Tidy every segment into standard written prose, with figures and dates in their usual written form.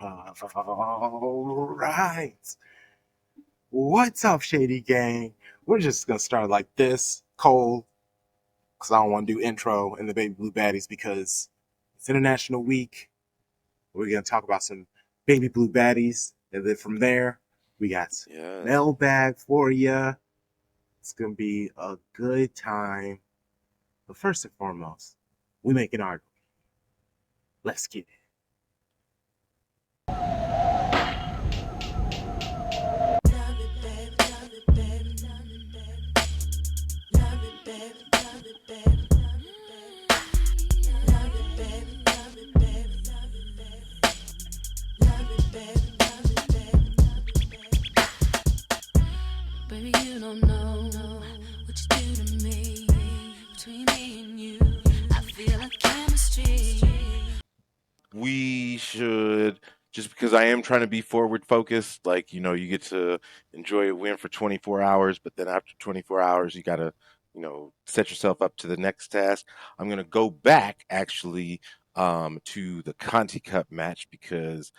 All right. What's up, Shady Gang? We're just gonna start like this, cold, because I don't want to do intro in the Baby Blue Baddies because it's International Week. We're gonna talk about some Baby Blue Baddies, and then from there, we got Yes. mailbag for ya. It's gonna be a good time. But first and foremost, we make an argument. Let's get it. Baby, you don't know what you do to me. Between me and you, I feel a chemistry. We should, just because I am trying to be forward focused, like, you get to enjoy a win for 24 hours, but then after 24 hours, you got to, set yourself up to the next task. I'm going to go back actually to the Conti Cup match because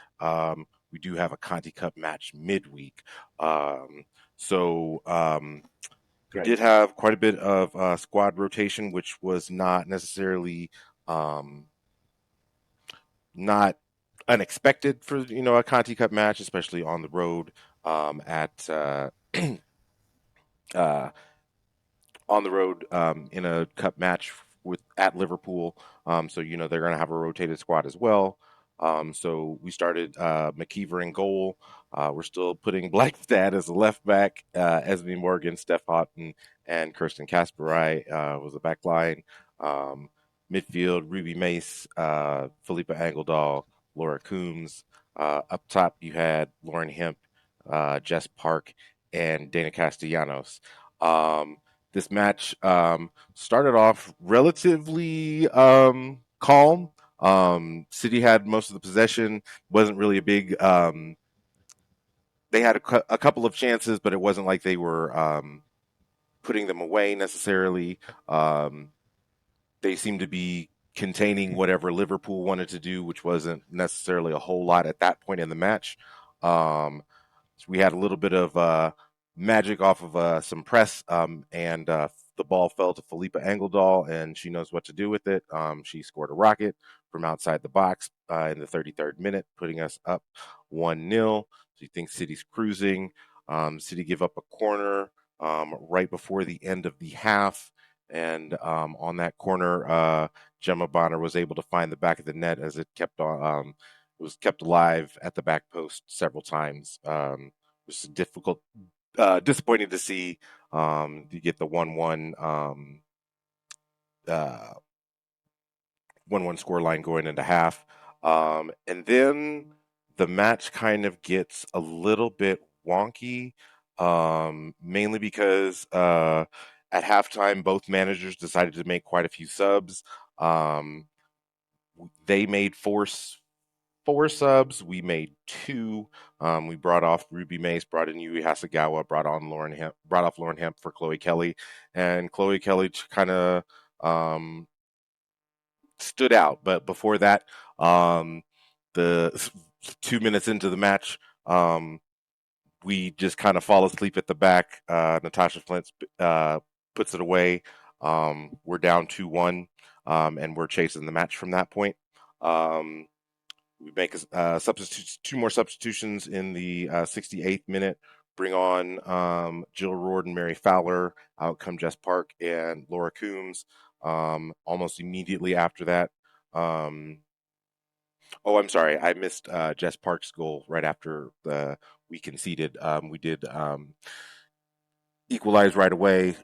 we do have a Conti Cup match midweek. Um, so we Great. did have quite a bit of squad rotation, which was not necessarily. Um, Not unexpected for a Conti Cup match, especially on the road at uh, on the road in a cup match with at Liverpool. So they're going to have a rotated squad as well. So we started McKeever in goal. We're still putting Blackstad as a left back. Esme Morgan, Steph Houghton, and Kirsten Kasperai was the back line. Um, Midfield, Ruby Mace, Philippa Angeldahl, Laura Coombs. Up top, you had Lauren Hemp, Jess Park, and Dana Castellanos. This match started off relatively calm. City had most of the possession. Wasn't really a big. They had a couple of chances, but it wasn't like they were putting them away necessarily. Um, they seemed to be containing whatever Liverpool wanted to do, which wasn't necessarily a whole lot at that point in the match. Um, so we had a little bit of magic off of some press, and the ball fell to Philippa Engeldahl, and she knows what to do with it. She scored a rocket from outside the box in the 33rd minute, putting us up 1-0. So you think City's cruising. City give up a corner right before the end of the half. And on that corner, Gemma Bonner was able to find the back of the net as it kept on. It was kept alive at the back post several times. It was difficult, disappointing to see. You get the 1-1 1-1 score line going into half, and then the match kind of gets a little bit wonky, mainly because at halftime both managers decided to make quite a few subs. Um, they made four subs. We made two. We brought off Ruby Mace, brought in Yui Hasagawa, brought off Lauren Hemp for Chloe Kelly, and Chloe Kelly kind of um, stood out. But before that, the 2 minutes into the match, we just kind of fall asleep at the back. Natasha Flint puts it away. We're down 2-1, and we're chasing the match from that point. Um, we make two more substitutions in the 68th minute. Bring on Jill Roard and Mary Fowler. Out come Jess Park and Laura Coombs. Almost immediately after that. Oh, I'm sorry. I missed Jess Park's goal right after we conceded. We did equalize right away.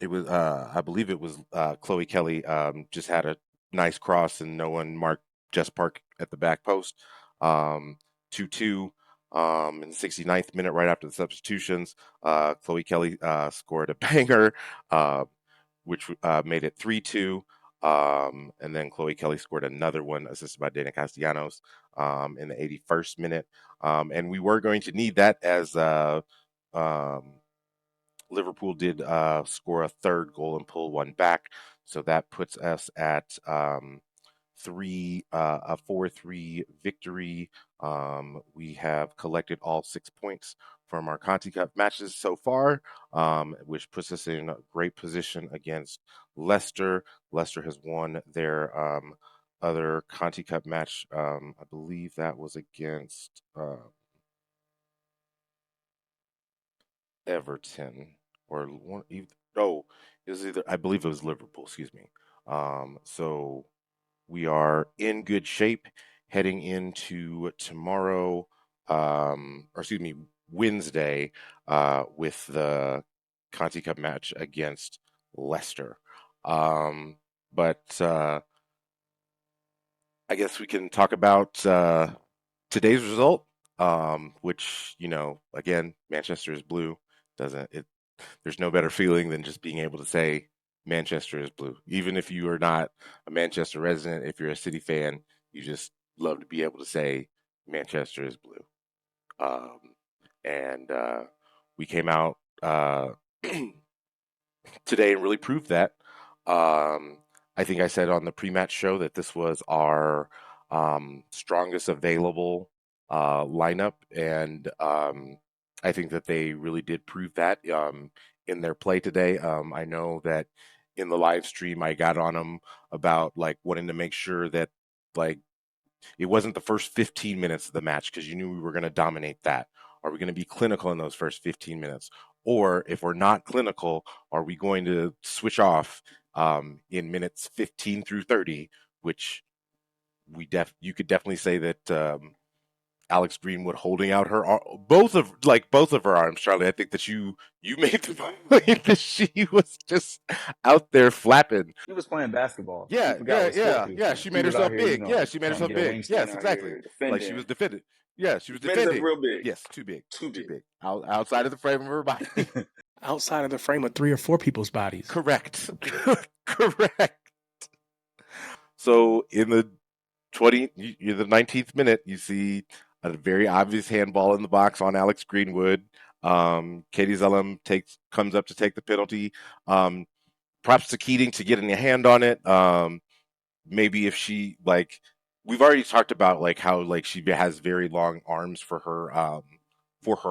It was, I believe it was Chloe Kelly just had a nice cross and no one marked Jess Park at the back post. 2-2 in the 69th minute, right after the substitutions. Chloe Kelly scored a banger, uh, which made it 3-2. And then Chloe Kelly scored another one, assisted by Dana Castellanos in the 81st minute. And we were going to need that as um, Liverpool did score a third goal and pull one back. So that puts us at a 4-3 victory. We have collected all 6 points from our Conti Cup matches so far, which puts us in a great position against Leicester. Leicester has won their other Conti Cup match. I believe that was against Everton or one. No, it was either. I believe it was Liverpool. Excuse me. So we are in good shape heading into tomorrow, or excuse me, Wednesday, with the Conti Cup match against Leicester. But I guess we can talk about today's result, which, again, Manchester is blue. Doesn't it? There's no better feeling than just being able to say Manchester is blue. Even if you are not a Manchester resident, if you're a City fan, you just love to be able to say Manchester is blue. And we came out today and really proved that. I think I said on the pre-match show that this was our strongest available lineup, and I think that they really did prove that in their play today. I know that in the live stream I got on them about like wanting to make sure that like it wasn't the first 15 minutes of the match because you knew we were going to dominate that. Are we going to be clinical in those first 15 minutes? Or if we're not clinical, are we going to switch off in minutes 15 through 30, which you could definitely say that Alex Greenwood holding out both of her arms, Charlie. I think that you made the point that she was just out there flapping. He was playing basketball. He Yeah, forgot yeah, what sport yeah, he was yeah. playing. She He made was out herself here, big. Yeah, she made trying to herself get a big. wingspan Yes, out exactly. here, Like she defending. was defending. Yeah, she was Made herself defending. real big. Yes, too big. Too Too big. big. Outside of the frame of her body. Outside of the frame of 3 or 4 people's bodies. Correct. Correct. So in the 19th minute, you see a very obvious handball in the box on Alex Greenwood. Katie Zellum comes up to take the penalty. Props to Keating to getting a hand on it. Maybe if she we've already talked about like how like she has very long arms for her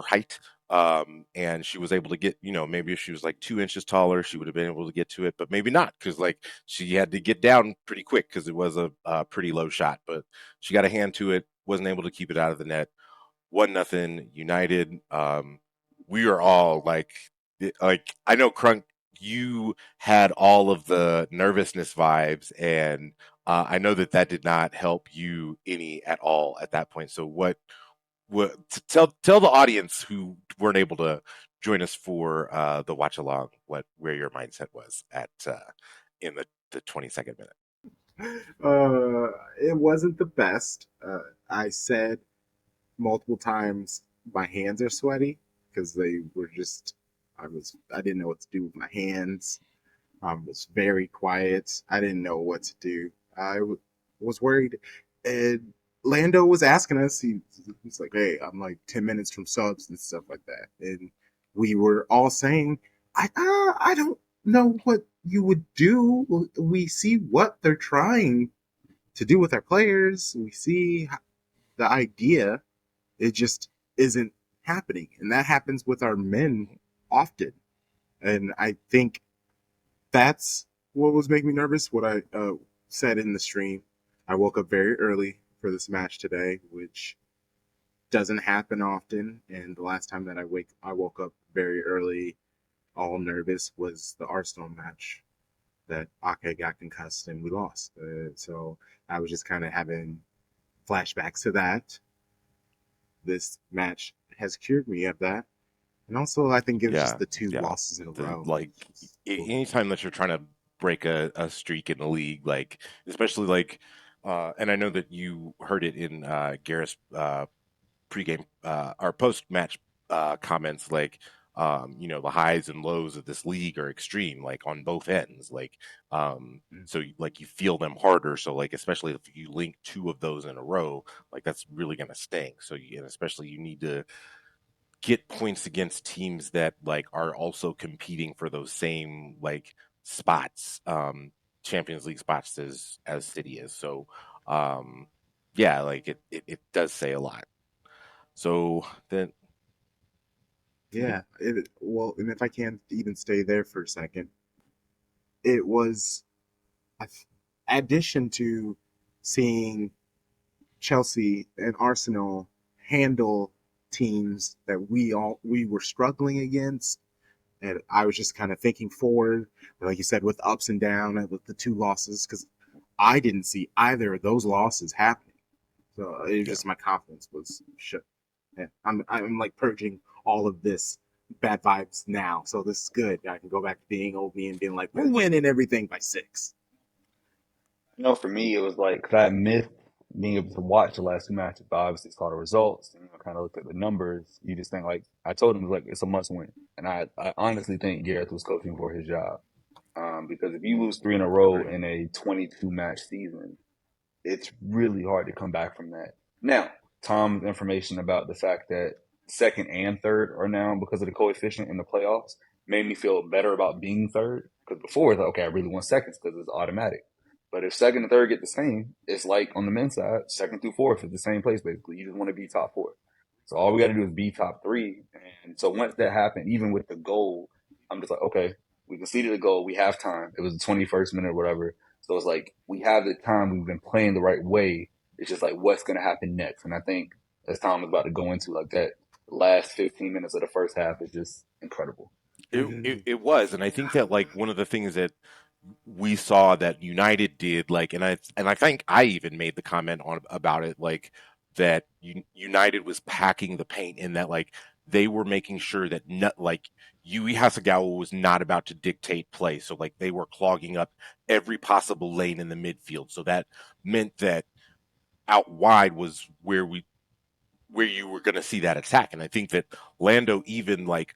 height. And she was able to get, maybe if she was like 2 inches taller, she would have been able to get to it, but maybe not because like she had to get down pretty quick because it was a pretty low shot. But she got a hand to it, wasn't able to keep it out of the net. 1-0 United. We are all like I know Crunk, you had all of the nervousness vibes, and I know that did not help you any at all at that point. So what tell the audience who weren't able to join us for the watch along where your mindset was at in the 22nd minute. It wasn't the best. I said multiple times my hands are sweaty because they were just I didn't know what to do with my hands. I was very quiet. I didn't know what to do. Was worried. And Lando was asking us. He's like, "Hey, I'm like 10 minutes from subs and stuff like that." And we were all saying, I don't know what you would do. We see what they're trying to do with our players. We see the idea. It just isn't happening, and that happens with our men often. And I think that's what was making me nervous. What I said in the stream, I woke up very early for this match today, which doesn't happen often. And the last time that I woke up very early, all nervous, was the Arsenal match that Ake got concussed and we lost. So I was just kind of having flashbacks to that. This match has cured me of that. And also, I think it was just the two losses in a row. Like, anytime that you're trying to break a streak in the league, like, especially like, and I know that you heard it in Gareth's pregame or post-match comments, like, the highs and lows of this league are extreme, like on both ends, like, so like you feel them harder. So like, especially if you link two of those in a row, like that's really gonna sting. So and especially you need to get points against teams that like are also competing for those same like spots. Champions League spots as City is. So, yeah, like it does say a lot. So then, Yeah. Well, and if I can even stay there for a second, it was a addition to seeing Chelsea and Arsenal handle teams that we were struggling against. And I was just kind of thinking forward, like you said, with ups and downs, and with the two losses, because I didn't see either of those losses happening. So it was yeah. just my confidence was shook. Yeah, I'm like purging all of this bad vibes now. So this is good. I can go back to being old me and being like, we're winning everything by 6. For me, it was like 'cause I missed being able to watch the last two matches, but obviously saw the results and kind of looked at the numbers. You just think like I told him like it's a must win, and I honestly think Gareth was coaching for his job because if you lose three in a row Agreed. in a 22 match season, it's really hard to come back from that. Now, Tom's information about the fact that second and third are now because of the coefficient in the playoffs made me feel better about being third. Because before it's like, okay, I really want seconds because it's automatic. But if second and third get the same, it's like on the men's side, second through fourth is the same place basically. You just want to be top four. So all we got to do is be top three. And so once that happened, even with the goal, I'm just like, okay, we conceded a goal. We have time. It was the 21st minute or whatever. So it's like we have the time. We've been playing the right way. It's just like what's going to happen next. And I think as Tom was about to go into like that last 15 minutes of the first half is just incredible. It was, and I think that like one of the things that we saw that United did, like, and I think I even made the comment on about it, like that United was packing the paint in that like they were making sure that not like Yui Hasegawa was not about to dictate play, so like they were clogging up every possible lane in the midfield, so that meant that out wide was where you were going to see that attack, and I think that Lando even like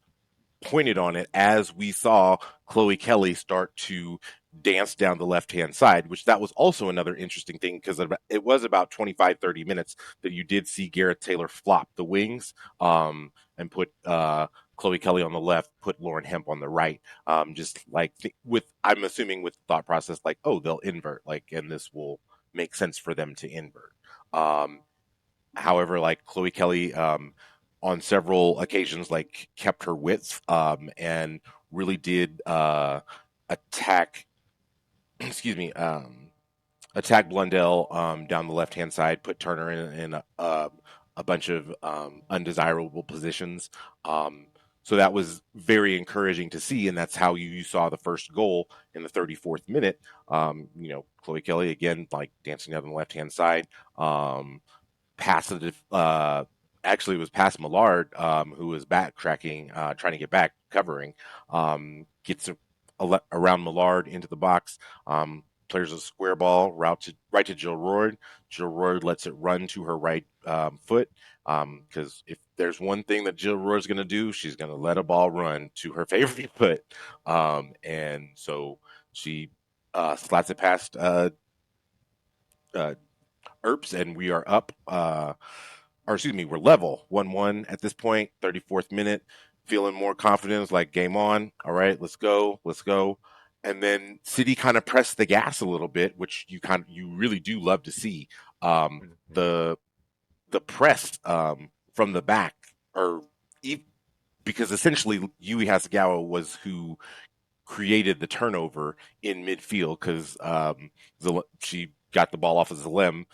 pointed on it as we saw Chloe Kelly start to dance down the left-hand side, which that was also another interesting thing because it was about 25-30 minutes that you did see Gareth Taylor flop the wings and put Chloe Kelly on the left, put Lauren Hemp on the right, just like with, I'm assuming with the thought process like, oh, they'll invert, like, and this will make sense for them to invert. However, like Chloe Kelly, on several occasions, like kept her wits and really did attack. Excuse me. Attack Blundell down the left hand side, put Turner in a bunch of undesirable positions. So that was very encouraging to see, and that's how you saw the first goal in the 34th minute. Chloe Kelly again, like dancing down the left hand side. Passive. Actually, it was past Millard, who was backtracking, trying to get back, covering. Gets around Millard into the box. Players a square ball, right to Jill Royd. Jill Royd lets it run to her right foot. Because if there's one thing that Jill Royd's going to do, she's going to let a ball run to her favorite foot. And so she slats it past Earps, and we are up. Or excuse me, we're level 1-1 at this point. 34th minute, feeling more confidence. Like game on. All right, let's go. And then City kind of pressed the gas a little bit, which you really do love to see. The press from the back, or because essentially Yui Hasegawa was who created the turnover in midfield because she got the ball off of Zalem,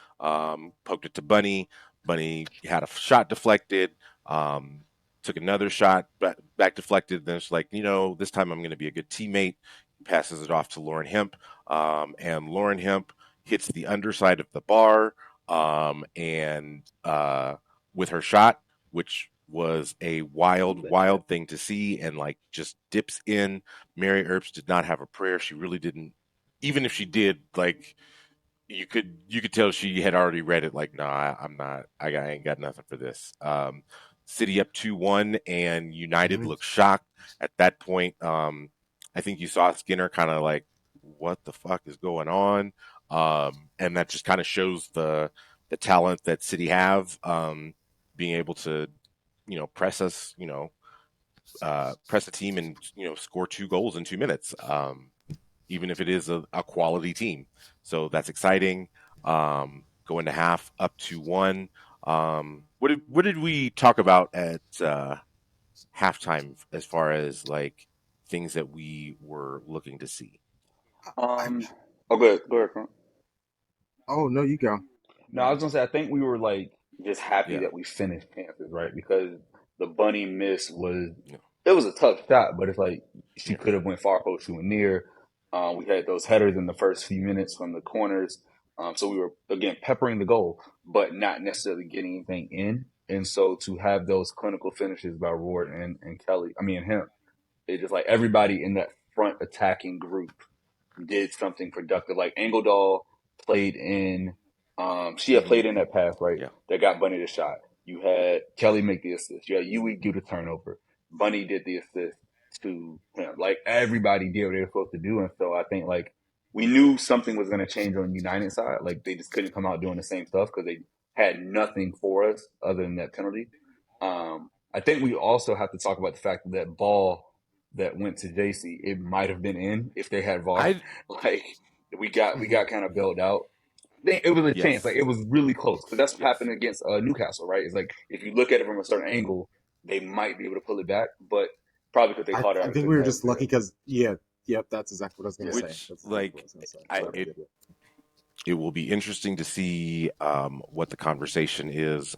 poked it to Bunny. Bunny had a shot deflected, took another shot, back deflected. Then it's like, this time I'm going to be a good teammate. Passes it off to Lauren Hemp, and Lauren Hemp hits the underside of the bar, and with her shot, which was a wild thing to see, and like just dips in. Mary Earps did not have a prayer. She really didn't. Even if she did, like you could tell she had already read it. Like, nah, I'm not. I ain't got nothing for this. City up 2-1, and United Mhm. looked shocked at that point. I think you saw Skinner kind of like, what the fuck is going on? And that just kind of shows the talent that City have, being able to, press us, press a team and score 2 goals in 2 minutes. even if it is a quality team. So that's exciting. Going to half up to 1. What did we talk about at halftime as far as like things that we were looking to see? I, Oh, go ahead, Frank. oh no, you go. No, I was gonna say I think we were like just happy Yeah, that we finished Panthers, right? Because the bunny miss was yeah, it was a tough shot, but it's like she yeah, could have went far post, she went near. We had those headers in the first few minutes from the corners, so we were again peppering the goal, but not necessarily getting anything in. And so to have those clinical finishes by Ward and Kelly, I mean and him, it just like everybody in that front attacking group did something productive. Like Engeldahl played in, she had Hmm. played in that pass, right? yeah. That got Bunny the shot. You had Kelly make the assist. You had Yui do the turnover. Bunny did the assist to him. Like everybody did what they were supposed to do. And so I think like we knew something was going to change on United side. Like they just couldn't come out doing the same stuff because they had nothing for us other than that penalty. I think we also have to talk about the fact that that ball that went to JC, it might have been in if they had VAR. I Like we got kind of bailed out. It was a chance. Like yes, it was really close because that's what yes. happened against Newcastle, right? It's like if you look at it from a certain angle, they might be able to pull it back, but probably because they caught it I out of think we thin were air. just lucky because yeah, yep, that's exactly what I was gonna Yeah, say. Which That's exactly what I like was gonna say. I So it yeah. it will be interesting to see what the conversation is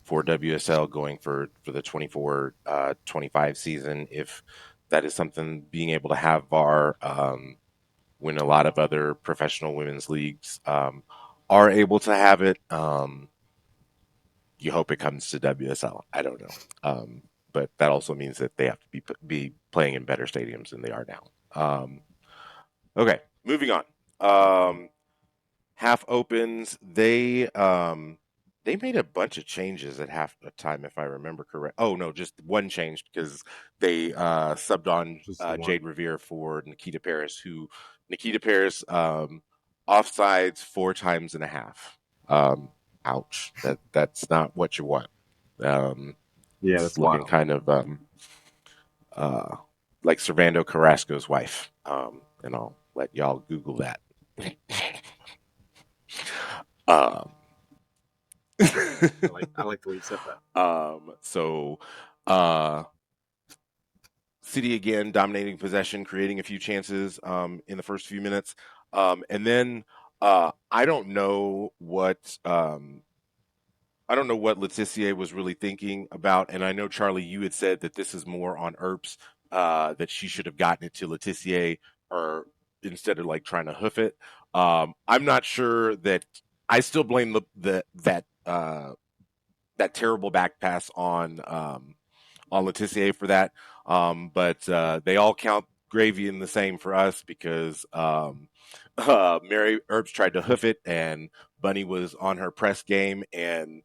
for WSL going for the 24-25 season. If that is something being able to have VAR when a lot of other professional women's leagues are able to have it. You hope it comes to WSL. I don't know, but that also means that they have to be playing in better stadiums than they are now. Okay, moving on. Half opens. They made a bunch of changes at half time, if I remember correct. Oh no, just one change because they subbed on Just the one. Jade Revere for Nikita Paris, who Nikita Paris offsides 4.5 times. Um, ouch. That's not what you want. Um, Yeah, it's that's looking wild. kind of uh, like Servando Carrasco's wife. And I'll let y'all Google that. Um, I like the way you said that. so uh City again dominating possession, creating a few chances in the first few minutes. And then I don't know what Letitia was really thinking about, and I know Charlie, you had said that this is more on Earps, that she should have gotten it to Letitia or instead of like trying to hoof it. I'm not sure that I still blame that terrible back pass on Letitia for that. But they all count gravy in the same for us because Mary Earps tried to hoof it and Bunny was on her press game and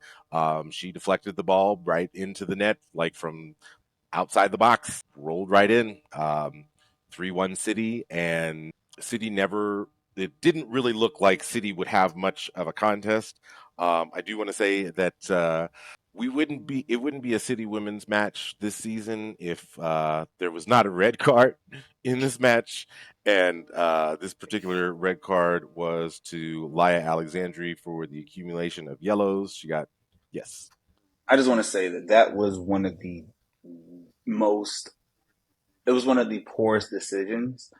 she deflected the ball right into the net, like from outside the box, rolled right in. 3-1 City, and City never. It didn't really look like City would have much of a contest. I do want to say that we wouldn't be. It wouldn't be a City women's match this season if there was not a red card in this match, and this particular red card was to Laya Alexandri for the accumulation of yellows. She got yes, I just want to say that that was one of the most. It was one of the poorest decisions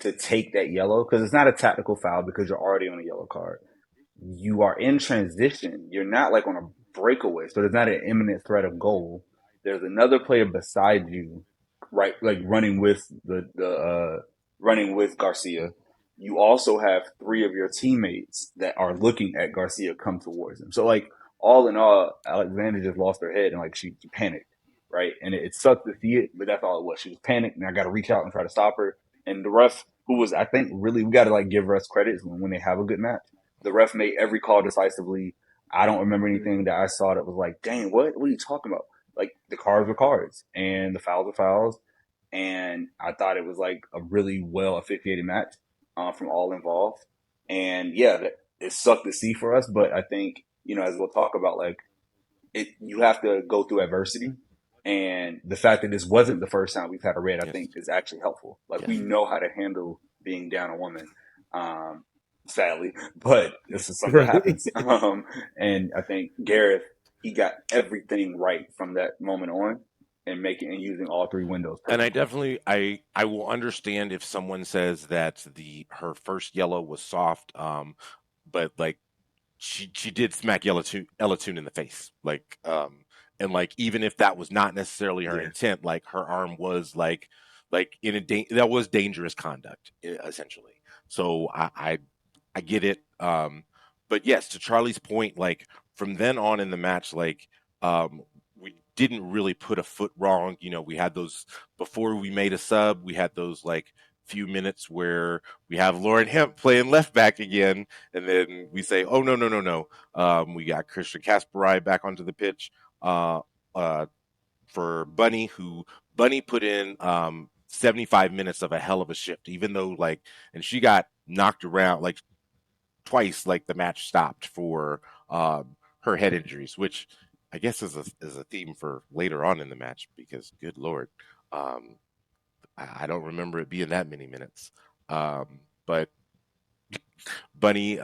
to take that yellow because it's not a tactical foul because you're already on a yellow card. You are in transition. You're not like on a breakaway, so there's not an imminent threat of goal. There's another player beside you, right? Like running with the running with Garcia. You also have three of your teammates that are looking at Garcia come towards him. So like all in all, Alexander just lost her head and like she panicked, right? And it sucked to see it, but that's all it was. She was panicked, and I got to reach out and try to stop her. And the ref, who was I think really, we got to like give refs credit when they have a good match. The ref made every call decisively. I don't remember anything that I saw that was like, dang, what are you talking about? Like the cards were cards and the fouls were fouls. And I thought it was like a really well officiated match from all involved. And yeah, it sucked to see for us, but I think, as we'll talk about, like you have to go through adversity. And the fact that this wasn't the first time we've had a red, I yes, think is actually helpful. Like we yes, know how to handle being down a woman, sadly, but this is something that happens. And I think Gareth, he got everything right from that moment on, and using all three windows And I perfectly. definitely I will understand if someone says that her first yellow was soft, but like she did smack Ella Toon in the face, and like even if that was not necessarily her Yeah. intent, like her arm was like in that was dangerous conduct essentially. So I get it. But yes, to Charlie's point, like from then on in the match, like we didn't really put a foot wrong. You know, we had those before we made a sub. We had those like few minutes where we have Lauren Hemp playing left back again, and then we say, "Oh no, no, no, no!" We got Christian Kasparai back onto the pitch uh, uh, for Bunny, who Bunny put in 75 minutes of a hell of a shift, even though like, and she got knocked around like twice, like the match stopped for her head injuries, which I guess is a theme for later on in the match because good lord, um, I don't remember it being that many minutes. But Bunny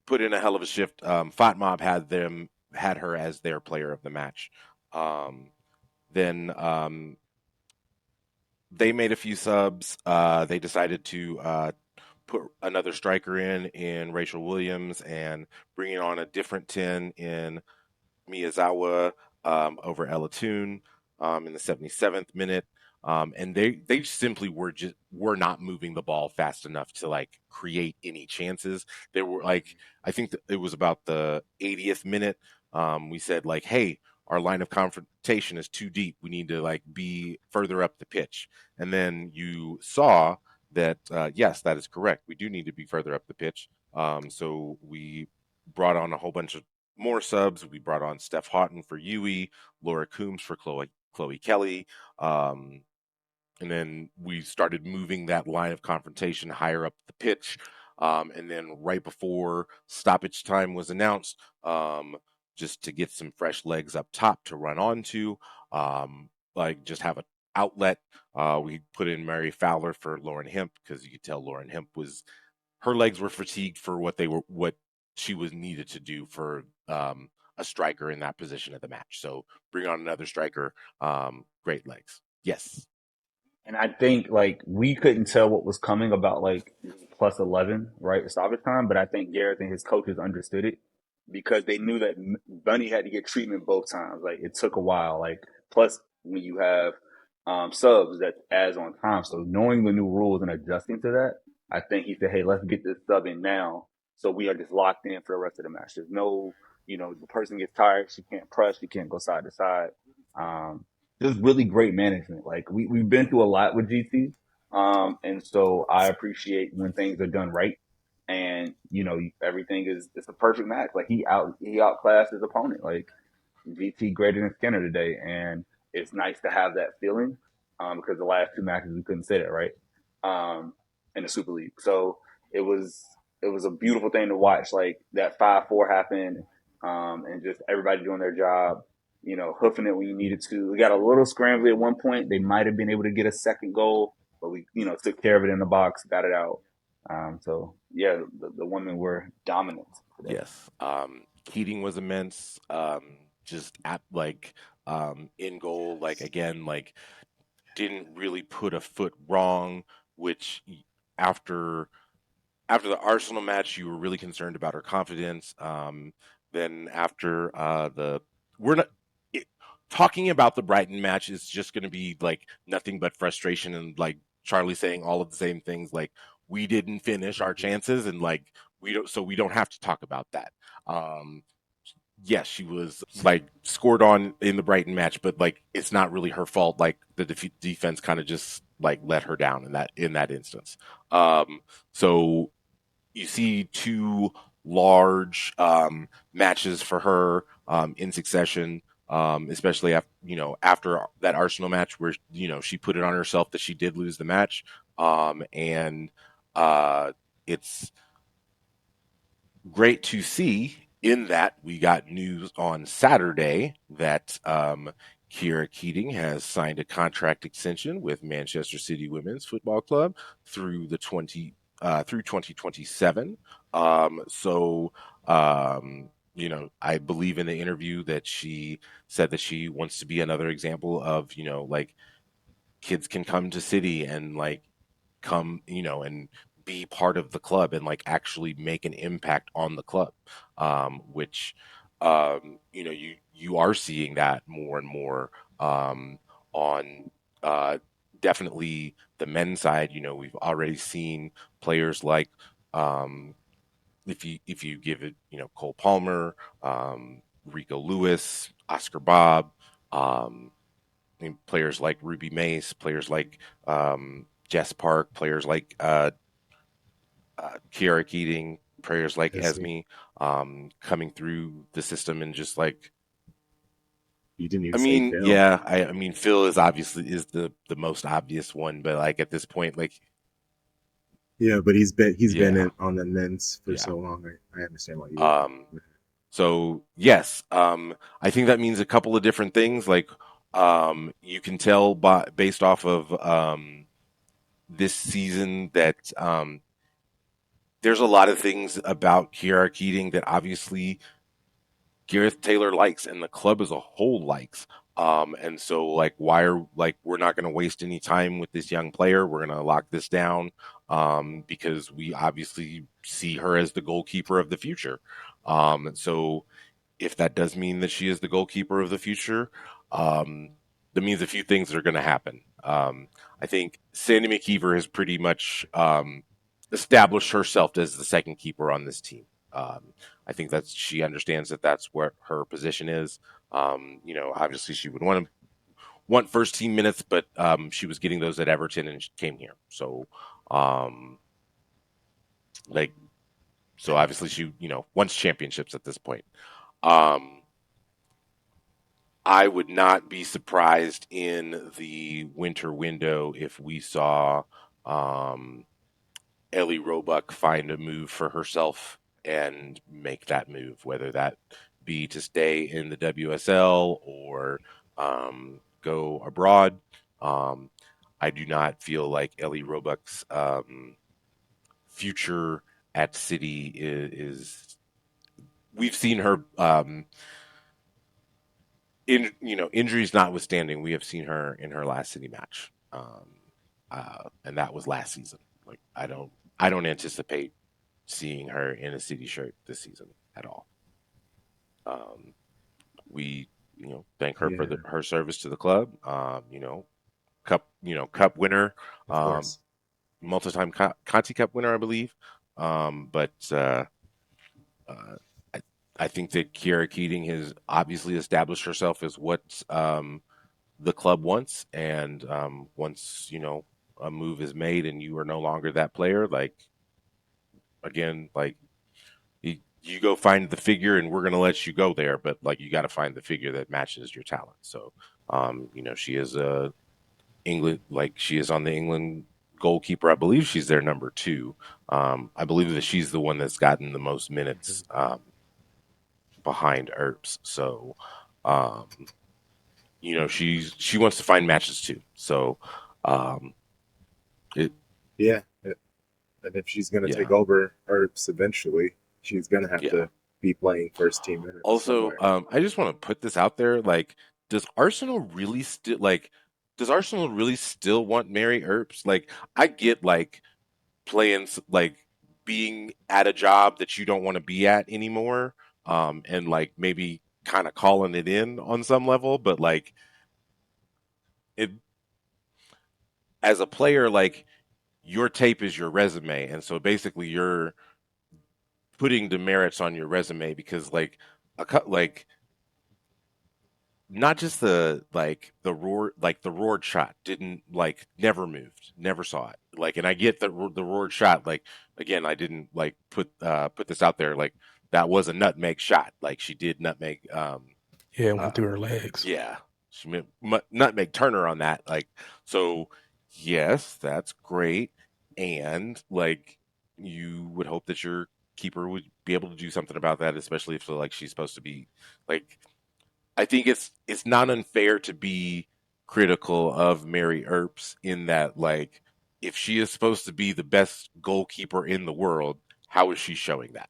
put in a hell of a shift. Fatmob had her as their player of the match. Then they made a few subs. They decided to put another striker in Rachel Williams and bringing on a different 10 in Miyazawa over Ella Toon in the 77th minute. And they simply were not moving the ball fast enough to like create any chances. They were like, I think that it was about the 80th minute. We said like, hey, our line of confrontation is too deep. We need to like be further up the pitch. And then you saw that yes, that is correct. We do need to be further up the pitch. So we brought on a whole bunch of more subs. We brought on Steph Houghton for Yui, Laura Coombs for Chloe Kelly. And then we started moving that line of confrontation higher up the pitch. And then right before stoppage time was announced, just to get some fresh legs up top to run onto, like just have an outlet. We put in Mary Fowler for Lauren Hemp because you could tell Lauren Hemp was her legs were fatigued for what she was needed to do for a striker in that position of the match. So bring on another striker. Great legs. Yes. And I think like we couldn't tell what was coming about like plus 11, right? Stoppage time. But I think Gareth and his coaches understood it because they knew that Bunny had to get treatment both times. Like it took a while. Like plus when you have subs that adds on time. So knowing the new rules and adjusting to that, I think he said, hey, let's get this sub in now. So we are just locked in for the rest of the match. There's no, the person gets tired. She can't press. She can't go side to side. Um, just really great management. Like we've been through a lot with GT. And so I appreciate when things are done right. And, everything it's a perfect match. Like he outclassed his opponent. Like GT greater than Skinner today. And it's nice to have that feeling. Because the last two matches we couldn't say that, right? In the Super League. So it was a beautiful thing to watch. Like that 5-4 happened, and just everybody doing their job, hoofing it when you needed to. We got a little scrambly at one point. They might have been able to get a second goal, but we, took care of it in the box, got it out. So yeah, the women were dominant today. Yes. Keating was immense. Just at like in goal, like again, like didn't really put a foot wrong, which after the Arsenal match, you were really concerned about her confidence. Then after we're not it, talking about the Brighton match is just going to be like nothing but frustration and like Charlie saying all of the same things. Like we didn't finish our chances, and like we don't have to talk about that. Um, yes, she was like scored on in the Brighton match, but like it's not really her fault. Like the defense kind of just like let her down in that instance. So you see two large matches for her in succession, especially after that Arsenal match where she put it on herself that she did lose the match, and it's great to see in that we got news on Saturday that Kira Keating has signed a contract extension with Manchester City Women's Football Club through 2027. So I believe in the interview that she said that she wants to be another example of, like kids can come to City and like come, and be part of the club and like actually make an impact on the club, which you are seeing that more and more on definitely the men's side. We've already seen players like if you give it, Cole Palmer, Rico Lewis, Oscar Bob, players like Ruby Mace, players like Jess Park, players like Kiara Keating, players like Esme. Esme, coming through the system and just like, You didn't I even say mean, Phil. yeah, I mean, Phil is obviously the most obvious one, but like at this point, like, Yeah, but he's been yeah, in, on the men's for yeah. so long. I understand what you. Um, so yes, I think that means a couple of different things. Like, you can tell based off of this season that there's a lot of things about Kiara Keating that obviously Gareth Taylor likes and the club as a whole likes. And so like we're not going to waste any time with this young player. We're going to lock this down because we obviously see her as the goalkeeper of the future. So if that does mean that she is the goalkeeper of the future, that means a few things are going to happen. I think Sandy McKeever has pretty much established herself as the second keeper on this team. I think she understands that that's where her position is. Obviously she would want first team minutes, but she was getting those at Everton and she came here. So, like, so obviously she, wants championships at this point. I would not be surprised in the winter window if we saw Ellie Roebuck find a move for herself and make that move, whether that be to stay in the WSL or go abroad. Um, I do not feel like Ellie Roebuck's future at City is. We've seen her injuries notwithstanding, we have seen her in her last City match, and that was last season. Like I don't anticipate seeing her in a City shirt this season at all. Um, we thank her for Yeah, her service to the club. Cup winner, of course. multi-time Conti Cup winner, I believe. But uh, I, I think that Kiara Keating has obviously established herself as what the club wants, and once a move is made and you are no longer that player, like again, like you go find the figure and we're going to let you go there, but like you got to find the figure that matches your talent. So she is she is on the England goalkeeper. I believe she's their number 2. I believe that she's the one that's gotten the most minutes behind Earps. So um, she wants to find matches too. So um, it Yeah, and if she's gonna take yeah. over Herbs eventually, she's gonna have Yeah. to be playing first team minutes Also, somewhere. I just want to put this out there. Like, does Arsenal really still want Mary Earps? Like, I get like playing like being at a job that you don't want to be at anymore, and like maybe kind of calling it in on some level, but like it as a player, like your tape is your resume, and so basically you're putting demerits on your resume because like not just the roared shot didn't like never moved, never saw it. Like, and I get the roared shot. Like again, I didn't like put this out there. Like that was a nutmeg shot. Like she did nutmeg. Yeah, it went Uh, through her legs. yeah, she meant nutmeg Turner on that. Like so, yes, that's great. And like you would hope that your keeper would be able to do something about that, especially if like she's supposed to be like I think it's not unfair to be critical of Mary Earps in that, like, if she is supposed to be the best goalkeeper in the world, how is she showing that?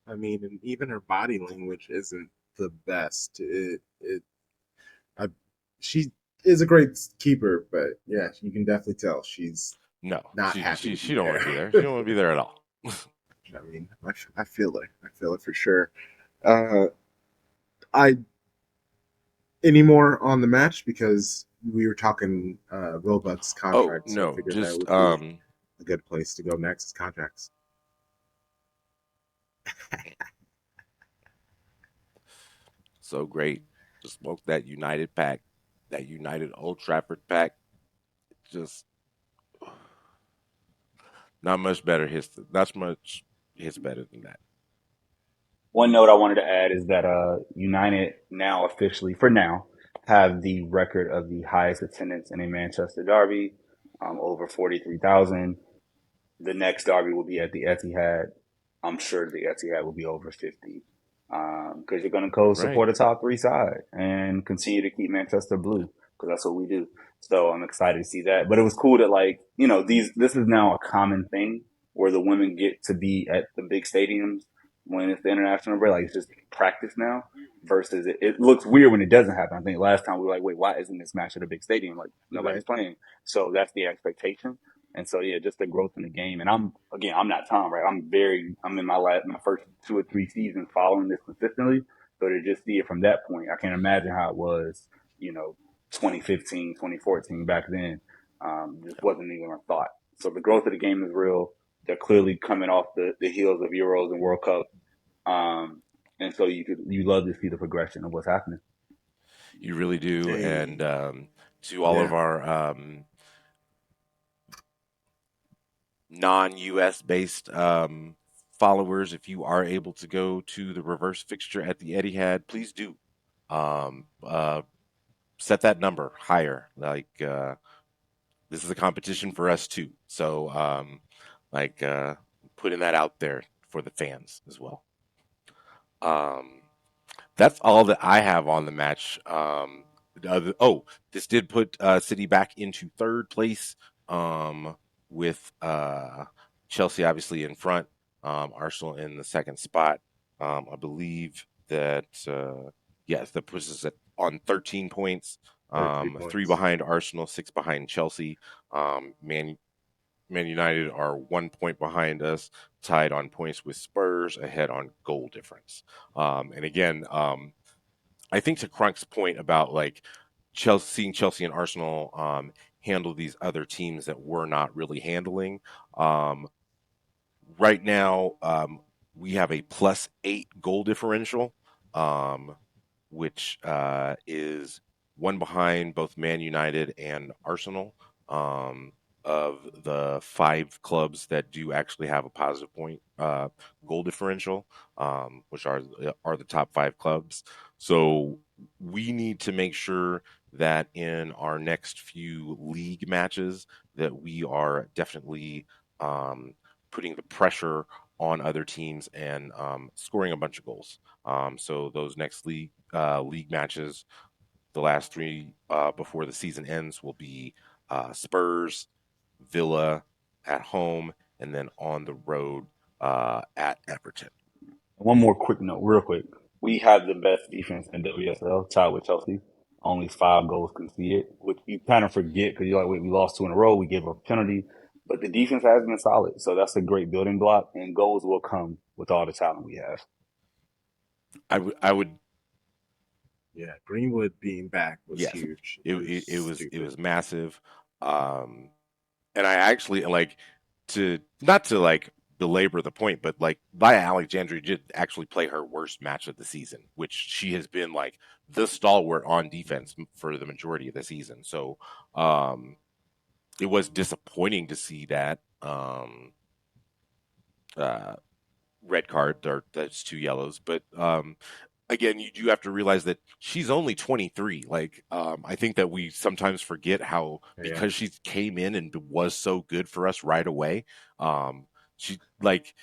I mean, and even her body language isn't the best. I, she is a great keeper, but yeah, you can definitely tell she's No, not she happy she to be she don't want there. to be there. She don't want to be there at all. I mean, I feel it. I feel it for sure. Uh, I any more on the match because we were talking Roebuck's Oh contract, so I no, figured that just would be a good place to go next. Is contracts. so great to smoke that United pack, that United Old Trafford pack. Just not much better hits. Not much hits better than that. One note I wanted to add is that United now officially, for now, have the record of the highest attendance in a Manchester derby, over 43,000. The next derby will be at the Etihad. I'm sure the Etihad will be over 50 because you're going to go Right. support a top three side and continue to keep Manchester blue because that's what we do. So I'm excited to see that. But it was cool that this is now a common thing where the women get to be at the big stadiums when it's the international break. Like it's just practice now versus it looks weird when it doesn't happen. I think last time we were like, wait, why isn't this match at a big stadium? Like nobody's Right. playing. So that's the expectation. And so yeah, just the growth in the game. And I'm not Tom, right? I'm in my first 2 or 3 seasons following this consistently. So to just see it from that point, I can't imagine how it was, you know, 2015, 2014 back then. Just wasn't even a thought. So the growth of the game is real. They're clearly coming off the heels of Euros and World Cup. And so you love to see the progression of what's happening. You really do. Hey, And to all yeah, of our non-US based followers, if you are able to go to the reverse fixture at the Etihad, please do. Um, uh, Set that number higher. Like this is a competition for us too. So like putting that out there for the fans as well. Um, that's all that I have on the match. This did put City back into third place with Chelsea obviously in front, Arsenal in the second spot. I believe that yes, that puts us on 13 points, 33 three points. behind Arsenal, six behind Chelsea. Man United are 1 point behind us, tied on points with Spurs, ahead on goal difference. And again, I think to Crunk's point about like seeing Chelsea and Arsenal handle these other teams that we're not really handling. Um, right now, we have a +8 goal differential, um, which is one behind both Man United and Arsenal. Of the 5 clubs that do actually have a positive point goal differential, which are the top 5 clubs. So we need to make sure that in our next few league matches that we are definitely um, putting the pressure on other teams and scoring a bunch of goals. So those next league matches, the last 3 before the season ends, will be Spurs, Villa at home, and then on the road at Everton. One more quick note, real quick. We have the best defense in WSL, tied with Chelsea. Only 5 goals conceded, which you kind of forget because you're like, wait, we lost 2 in a row. We gave up a penalty. But the defense has been solid. So that's a great building block, and goals will come with all the talent we have. I would Yeah, Greenwood being back was yes, huge. it, It was it, it was it stupid. was massive. And I actually like to not to like belabor the point, but like Via Alexandria did actually play her worst match of the season, which she has been like the stalwart on defense for the majority of the season. So it was disappointing to see that uh, red card or that's 2 yellows, but again, you do have to realize that she's only 23. Like, I think that we sometimes forget how Yeah, because she came in and was so good for us right away. Um, she like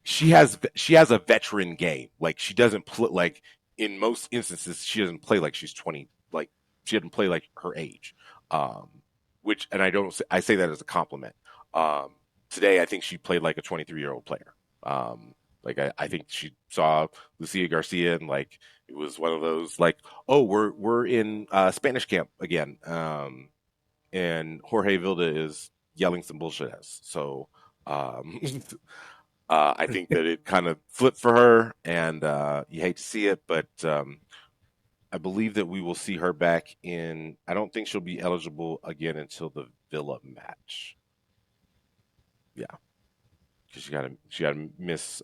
she has a veteran game. Like she doesn't like in most instances, she doesn't play like she's 20. Like she doesn't play like her age. Which, and I say that as a compliment. Today, I think she played like a 23-year-old player. Like I think she saw Lucia Garcia and like it was one of those like, oh, we're in Spanish camp again. And Jorge Vilda is yelling some bullshit at us. So I think that it kind of flipped for her, and you hate to see it, but I believe that we will see her back in. I don't think she'll be eligible again until the Villa match. Yeah, because she got to miss.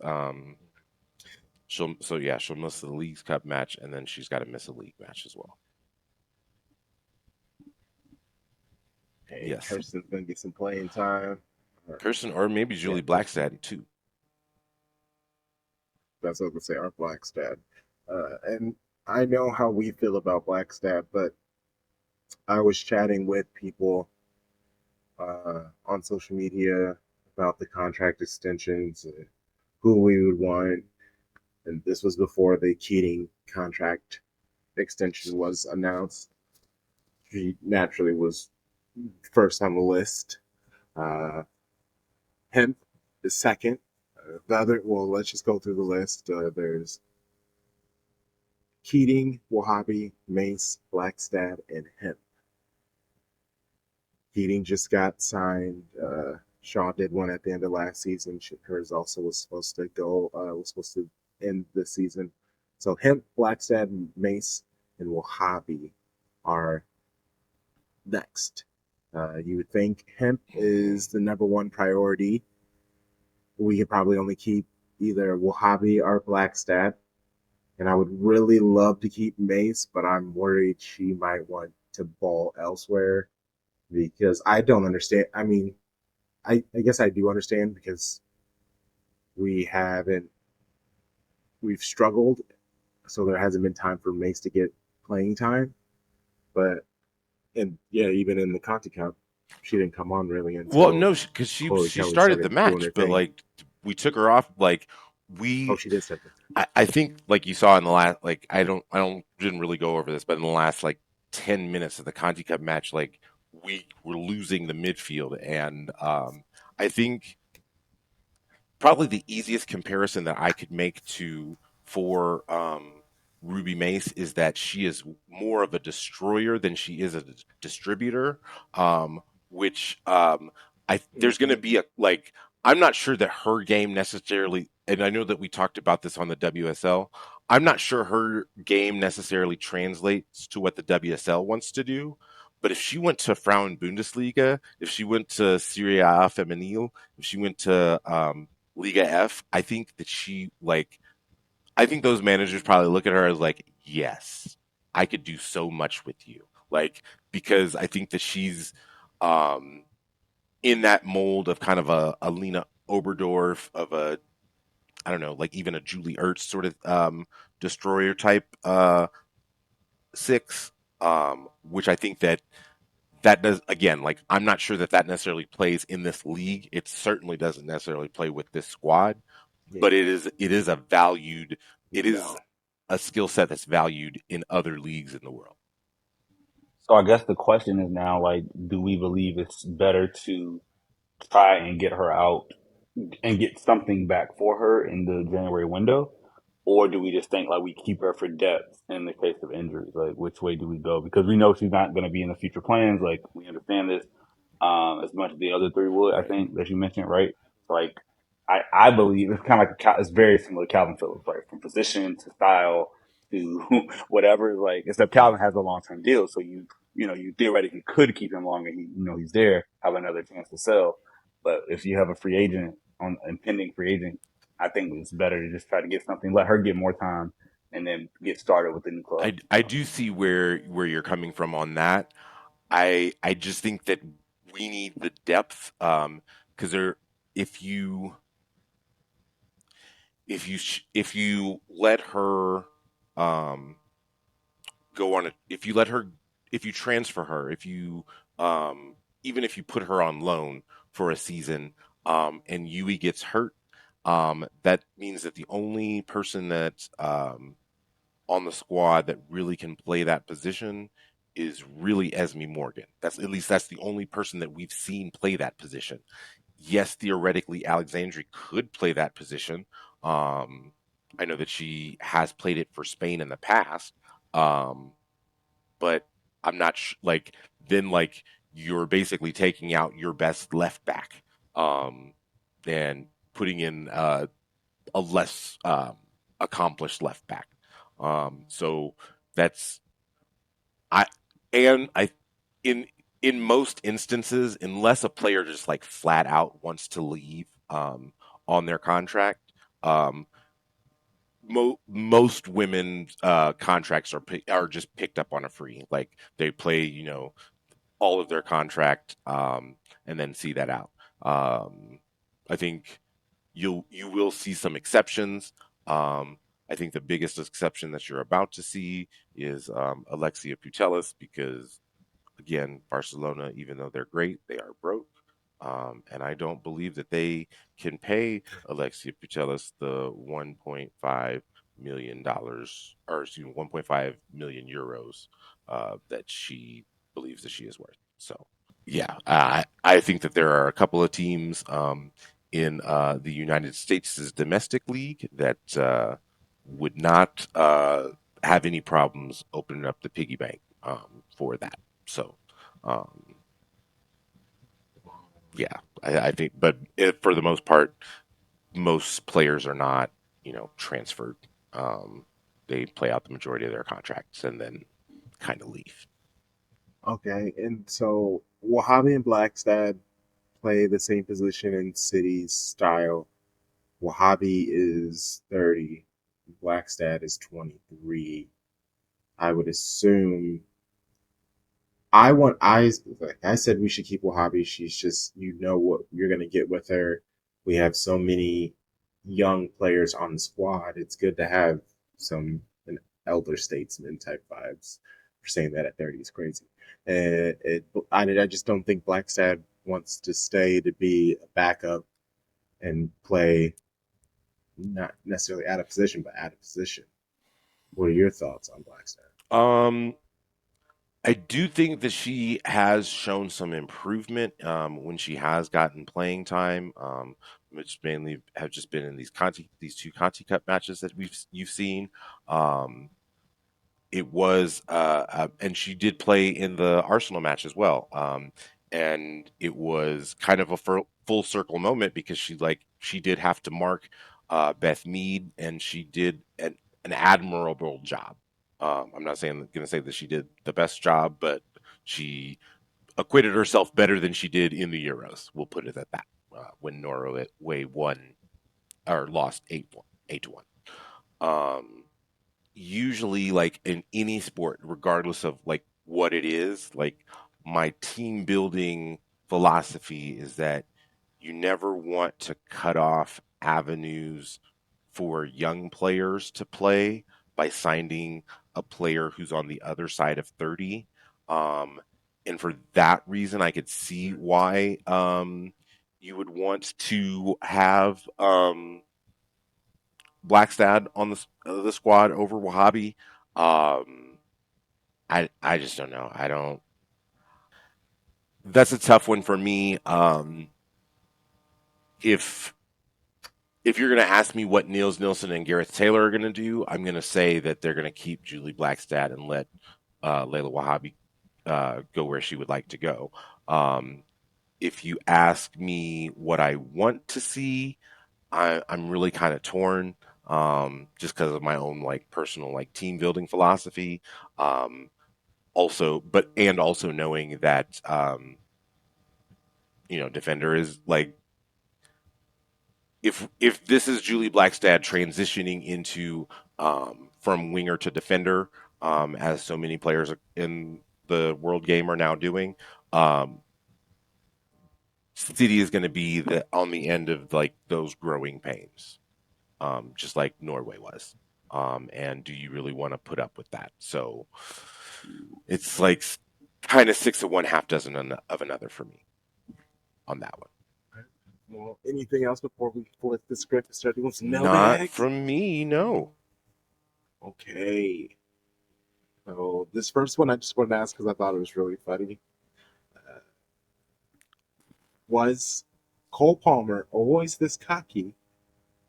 She'll miss the Leagues Cup match, and then she's got to miss a league match as well. Hey, Yes, Kirsten's gonna get some playing time. Kirsten or maybe Julie Blackstad too. That's what I was gonna say. Our Blackstad, and I know how we feel about Blackstad, but I was chatting with people on social media about the contract extensions, who we would want, and this was before the Keating contract extension was announced. She naturally was first on the list. Hemp is second. Let's just go through the list. There's Keating, Wahhabi, Mace, Blackstad, and Hemp. Keating just got signed. Shaw did one at the end of last season. Hers also was supposed to end this season. So Hemp, Blackstad, Mace, and Wahhabi are next. You would think Hemp is the number one priority. We could probably only keep either Wahhabi or Blackstad. And I would really love to keep Mace, but I'm worried she might want to ball elsewhere because I don't understand. I mean, I guess I do understand because we've struggled, so there hasn't been time for Mace to get playing time. But even in the Conti Cup, she didn't come on really until Well, no, because she Chloe she Kelly started the started doing match, her but thing. like we took her off. Like we, she did start. I think like you saw in the last, like didn't really go over this, but in the last like 10 minutes of the Conti Cup match, like we were losing the midfield, and I think probably the easiest comparison that I could make for Ruby Mace is that she is more of a destroyer than she is a distributor, which there's going to be a like. I'm not sure that her game necessarily, and I know that we talked about this on the WSL. I'm not sure her game necessarily translates to what the WSL wants to do. But if she went to Frauen Bundesliga, if she went to Serie A Femenil, if she went to Liga F, I think that I think those managers probably look at her as like, yes, I could do so much with you. Like, because I think that she's in that mold of kind of a Lena Oberdorf, of I don't know, like even a Julie Ertz sort of destroyer type six, which I think that does, again, like I'm not sure that necessarily plays in this league. It certainly doesn't necessarily play with this squad, but it is a skill set that's valued in other leagues in the world. So I guess the question is now, like, do we believe it's better to try and get her out and get something back for her in the January window? Or do we just think like we keep her for depth in the case of injuries? Like, which way do we go? Because we know she's not going to be in the future plans. Like, we understand this as much as the other three would, I think, that you mentioned, right? So, like, I believe it's kind of like it's very similar to Calvin Phillips, right? From position to style to whatever. Like, except Calvin has a long term deal, so you theoretically could keep him longer. He's there, have another chance to sell. But if you have a free agent on impending free agent, I think it's better to just try to get something, let her get more time, and then get started with the new club. I do see where you're coming from on that. I just think that we need the depth because if you if you let her go on if you let her if you transfer her even if you put her on loan for a season and Yui gets hurt, that means that the only person that on the squad that really can play that position is really Esme Morgan. That's the only person that we've seen play that position. Yes, theoretically, Alexandria could play that position. I know that she has played it for Spain in the past, but I'm not like then like you're basically taking out your best left back and putting in a less accomplished left back. So that's I and I in in most instances, unless a player just like flat out wants to leave on their contract, um, most women's contracts are just picked up on a free. Like they play, all of their contract and then see that out. I think you will see some exceptions. Um, I think the biggest exception that you're about to see is Alexia Putellas because again, Barcelona, even though they're great, they are broke. And I don't believe that they can pay Alexia Putellas the $1.5 million, or excuse me, 1.5 million euros that she believes that she is worth. So, yeah, I think that there are a couple of teams in the United States' domestic league that would not have any problems opening up the piggy bank for that. So, um, yeah, I think, but for the most part, most players are not, transferred. Um, they play out the majority of their contracts and then kind of leave. Okay, and so Wahhabi and Blackstad play the same position in City's style. Wahhabi is 30, Blackstad is 23. I would assume like I said we should keep Wahhabi. She's just what you're gonna get with her. We have so many young players on the squad. It's good to have some an elder statesman type vibes. For saying that at 30 is crazy. I just don't think Blackstad wants to stay to be a backup and play not necessarily out of position, but out of position. What are your thoughts on Blackstad? Um, I do think that she has shown some improvement when she has gotten playing time, which mainly have just been in these two Conti Cup matches that you've seen. Um, it was and she did play in the Arsenal match as well. And it was kind of a full circle moment because she did have to mark Beth Mead, and she did an admirable job. I'm not going to say that she did the best job, but she acquitted herself better than she did in the Euros. We'll put it at that. When Norway won or lost 8-1. Usually, like in any sport, regardless of like what it is, like my team building philosophy is that you never want to cut off avenues for young players to play by signing a player who's on the other side of 30. Um, and for that reason, I could see why you would want to have Blackstad on the squad over Wahhabi. Um, I just don't know. I don't. That's a tough one for me. If if you're going to ask me what Niels Nilsson and Gareth Taylor are going to do, I'm going to say that they're going to keep Julie Blackstad and let Layla Wahhabi go where she would like to go. If you ask me what I want to see, I'm really kind of torn, just because of my own like personal like team building philosophy. Also knowing that defender is like if this is Julie Blackstad transitioning into from winger to defender, as so many players in the world game are now doing. Um, City is going to be on the end of like those growing pains, just like Norway was. And do you really want to put up with that? So it's like kind of six of one, half dozen of another for me on that one. Well, anything else before we flip the script and start doing some Not mailbags? from me, no. Okay. So this first one I just wanted to ask because I thought it was really funny. Uh, was Cole Palmer always this cocky,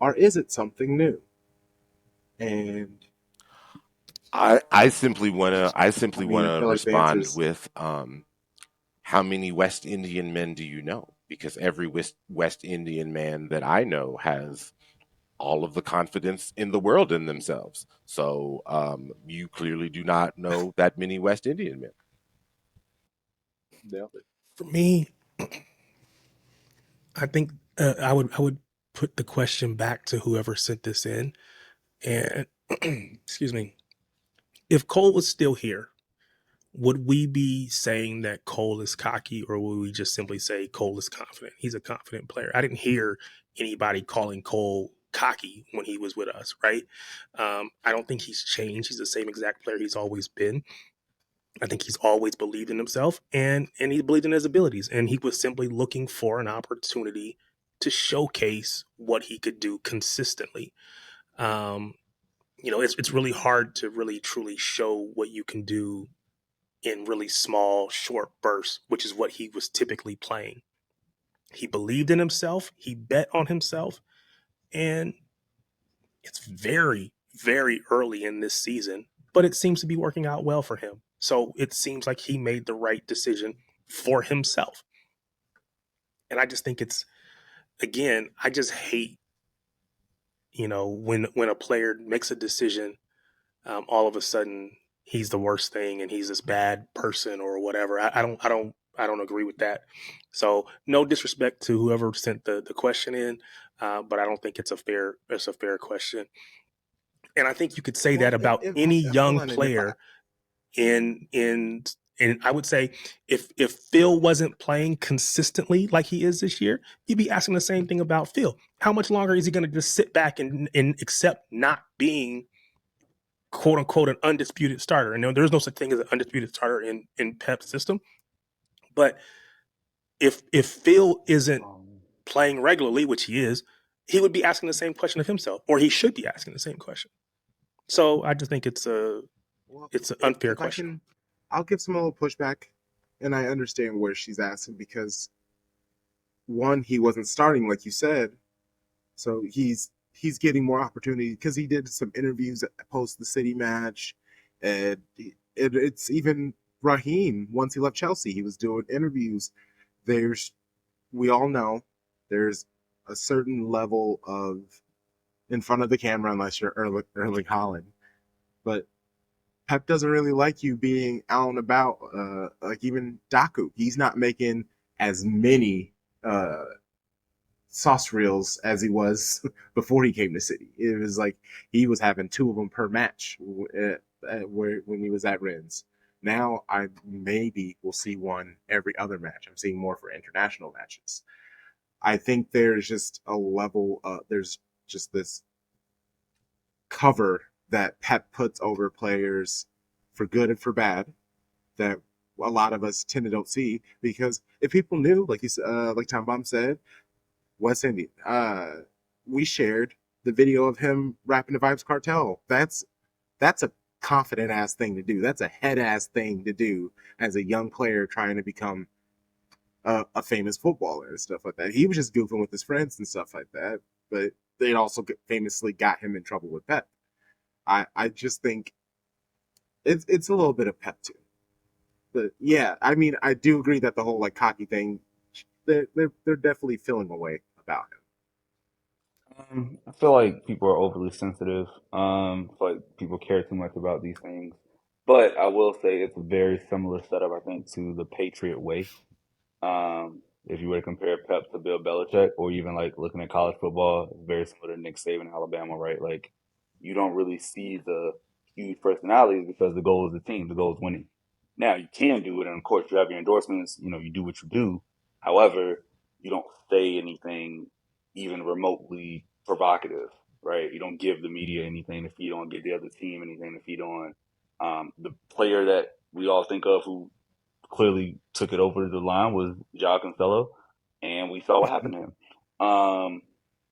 or is it something new? And I simply I mean, I wanna feel like the respond answer's with how many West Indian men do you know? Because every West Indian man that I know has all of the confidence in the world in themselves. So you clearly do not know that many West Indian men. nailed it. For me, I think I would put the question back to whoever sent this in, and excuse me, if Cole was still here, would we be saying that Cole is cocky, or would we just simply say Cole is confident? He's a confident player. I didn't hear anybody calling Cole cocky when he was with us, right? I don't think he's changed. He's the same exact player he's always been. I think he's always believed in himself, and he believed in his abilities, and he was simply looking for an opportunity to showcase what he could do consistently. Um, it's really hard to really truly show what you can do in really small, short bursts, which is what he was typically playing. He believed in himself, he bet on himself, and it's very, very early in this season, but it seems to be working out well for him. So it seems like he made the right decision for himself. And I just think it's, again, I just hate, when a player makes a decision, all of a sudden he's the worst thing and he's this bad person or whatever. I don't agree with that. So no disrespect to whoever sent the question in, but I don't think it's a fair question. And I think you could say that Well, about if any hold young on, and if I player and I would say if Phil wasn't playing consistently like he is this year, you'd be asking the same thing about Phil. How much longer is he going to just sit back and accept not being quote unquote an undisputed starter? And there's no such thing as an undisputed starter in Pep's system. But if Phil isn't playing regularly, which he is, he would be asking the same question of himself, or he should be asking the same question. So I just think it's a well, it's an unfair if I question. can, I'll give some little pushback, and I understand where she's asking because one, he wasn't starting like you said, so he's getting more opportunity because he did some interviews post the City match, and it's even Raheem once he left Chelsea, he was doing interviews. There's we all know there's a certain level of in front of the camera unless you're Erling Haaland, but Pep doesn't really like you being out and about. Like even Daku, he's not making as many uh, sauce reels as he was before he came to City. It was like he was having two of them per match when he was at Rennes. Now I maybe will see one every other match. I'm seeing more for international matches. I think there's just a level. There's just this cover that Pep puts over players for good and for bad that a lot of us tend to don't see because if people knew, like like Tom Bomb said, West Indian. We shared the video of him rapping the Vibes Cartel. That's a confident ass thing to do. That's a head ass thing to do as a young player trying to become a famous footballer and stuff like that. He was just goofing with his friends and stuff like that, but it also famously got him in trouble with Pep. I just think it's a little bit of Pep too. But yeah, I mean, I do agree that the whole like cocky thing, they're definitely feeling away about him. I feel like people are overly sensitive. I feel like people care too much about these things. But I will say it's a very similar setup, I think, to the Patriot way. If you were to compare Pep to Bill Belichick, or even like looking at college football, it's very similar to Nick Saban in Alabama, right? Like you don't really see the huge personalities because the goal is the team, the goal is winning. Now you can do it, and of course you have your endorsements. You do what you do. However, you don't say anything even remotely provocative, right? You don't give the media anything to feed on, give the other team anything to feed on. The player that we all think of who clearly took it over the line was Joao Cancelo, and we saw what happened to him. Um,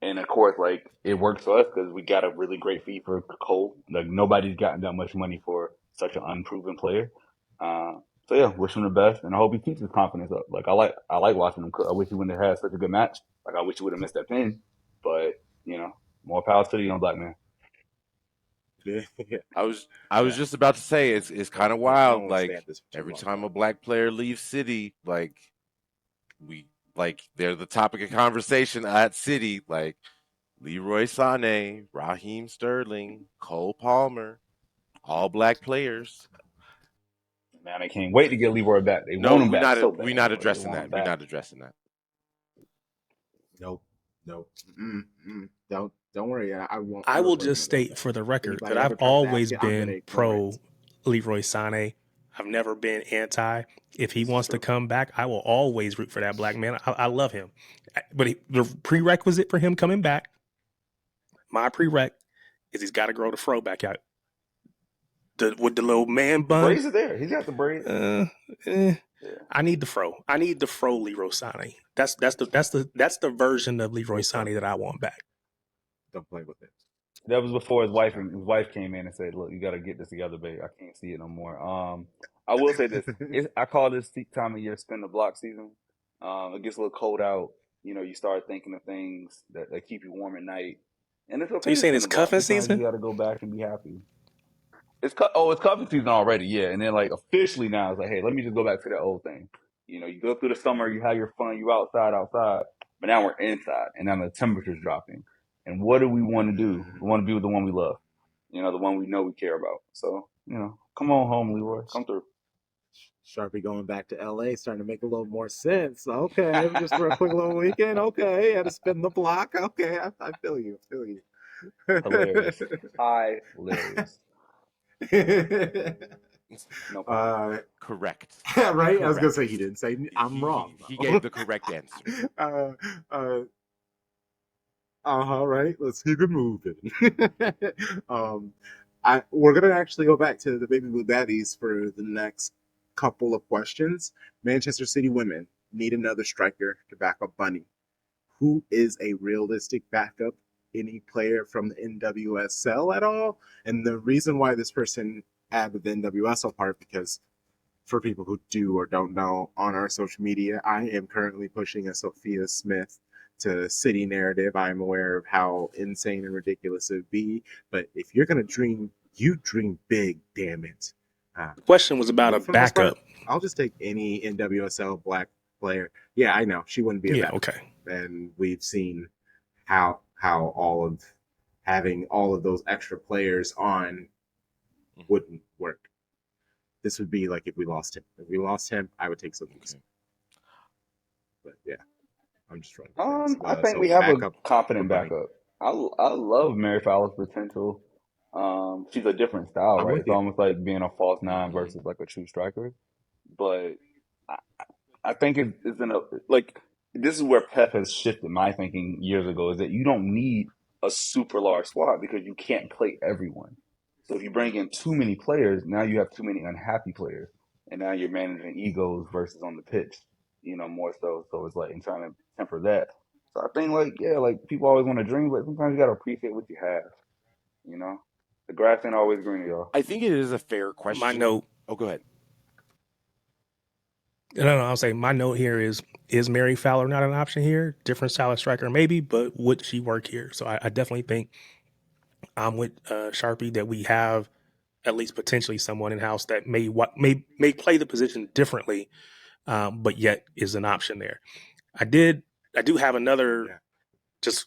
And of course, like it works for us because we got a really great fee for Cole. Like nobody's gotten that much money for such an unproven player. Uh, so yeah, wish him the best, and I hope he keeps his confidence up. Like I like watching him cook. I wish he wouldn't have had such a good match. Like I wish he would have missed that pin, but you know, more power to the young black man. Yeah. I was just about to say it's kind of I don't wild. want to stay Like at this for too every long. time a black player leaves City, like they're the topic of conversation at City. Like Leroy Sané, Raheem Sterling, Cole Palmer, all black players. Man, I can't wait to get Leroy back. They No, want him back so we bad, not but they addressing want him that. We're back. not addressing that. Nope. Don't worry. I won't. I I'm will recording just about state that. for the record that Anybody I've ever tries to ask always it, I'm gonna been ignore pro it. Leroy Sané. I've never been anti. If he This is wants to true. come back, I will always root for that black man. I love him. But the prerequisite for him coming back, my prereq, is he's got to grow the fro back out. With the little man The bun, braids are there. He's got the braids. uh, eh, Yeah. I need the fro. I need the fro Leroy Sané. That's the version of Leroy Full fro. Sané that I want back. Don't play with it. That was before his wife Okay. and his wife came in and said, "Look, you got to get this together, babe. I can't see it no more." I will say this: I call this time of year spin the block season. It gets a little cold out. You know, you start thinking of things that keep you warm at night, and it's So okay you to saying spin it's the block. cuffing Sometimes you season? got to go back and be happy. It's cuffing season already, yeah. And then like officially now, it's like, hey, let me just go back to that old thing. You know, you go through the summer, you have your fun, you outside, but now we're inside, and now the temperature's dropping. And what do we want to do? We want to be with the one we love, you know, the one we know we care about. So, you know, come on home, Leroy, come through. Sharpie going back to LA starting to make a little more sense. Okay, just for a quick little weekend. Okay, had to spin the block. Okay, I feel you. Feel you. Hilarious, hilarious. No pun. Correct. Right? I was gonna Correct. say he didn't say I'm wrong He though. gave the correct answer. uh, uh, right. Let's keep it moving. um, we're gonna actually go back to the Baby Blue Baddies for the next couple of questions. Manchester City women need another striker to back up Bunny. Who is a realistic backup? Any player from the NWSL at all? And the reason why this person added the NWSL part because for people who do or don't know, on our social media, I am currently pushing a Sophia Smith to City narrative. I'm aware of how insane and ridiculous it would be, but if you're gonna dream, you dream big. Damn it! The question was about Me a for the most part, backup. I'll just take any NWSL black player. Yeah, I know she wouldn't be a Yeah, backup, okay. and we've seen how all of having all of those extra players on wouldn't work. This would be like if we lost him. If we lost him, I would take Sophie. Okay. But yeah, I'm just trying to think. I think So we have a backup for confident Bunny. backup. I love Mary Fowler's potential. She's a different style, I'm right? with It's you. almost like being a false nine Mm-hmm. versus like a true striker. But I, I think it's in a like this is where Pep has shifted my thinking years ago is that you don't need a super large squad because you can't play everyone. So if you bring in too many players, now you have too many unhappy players, and now you're managing egos versus on the pitch, you know, more so. So it's like in trying to temper that. So I think like yeah, like people always want to dream, but sometimes you gotta appreciate what you have. You know, the grass ain't always greener, y'all. I think it is a fair My question. note, Oh, go ahead. no, I'll say my note here is Mary Fowler not an option here? Different style of striker, maybe, but would she work here? So I definitely think I'm with Sharpie that we have at least potentially someone in house that may play the position differently, but yet is an option there. I do have another Yeah. just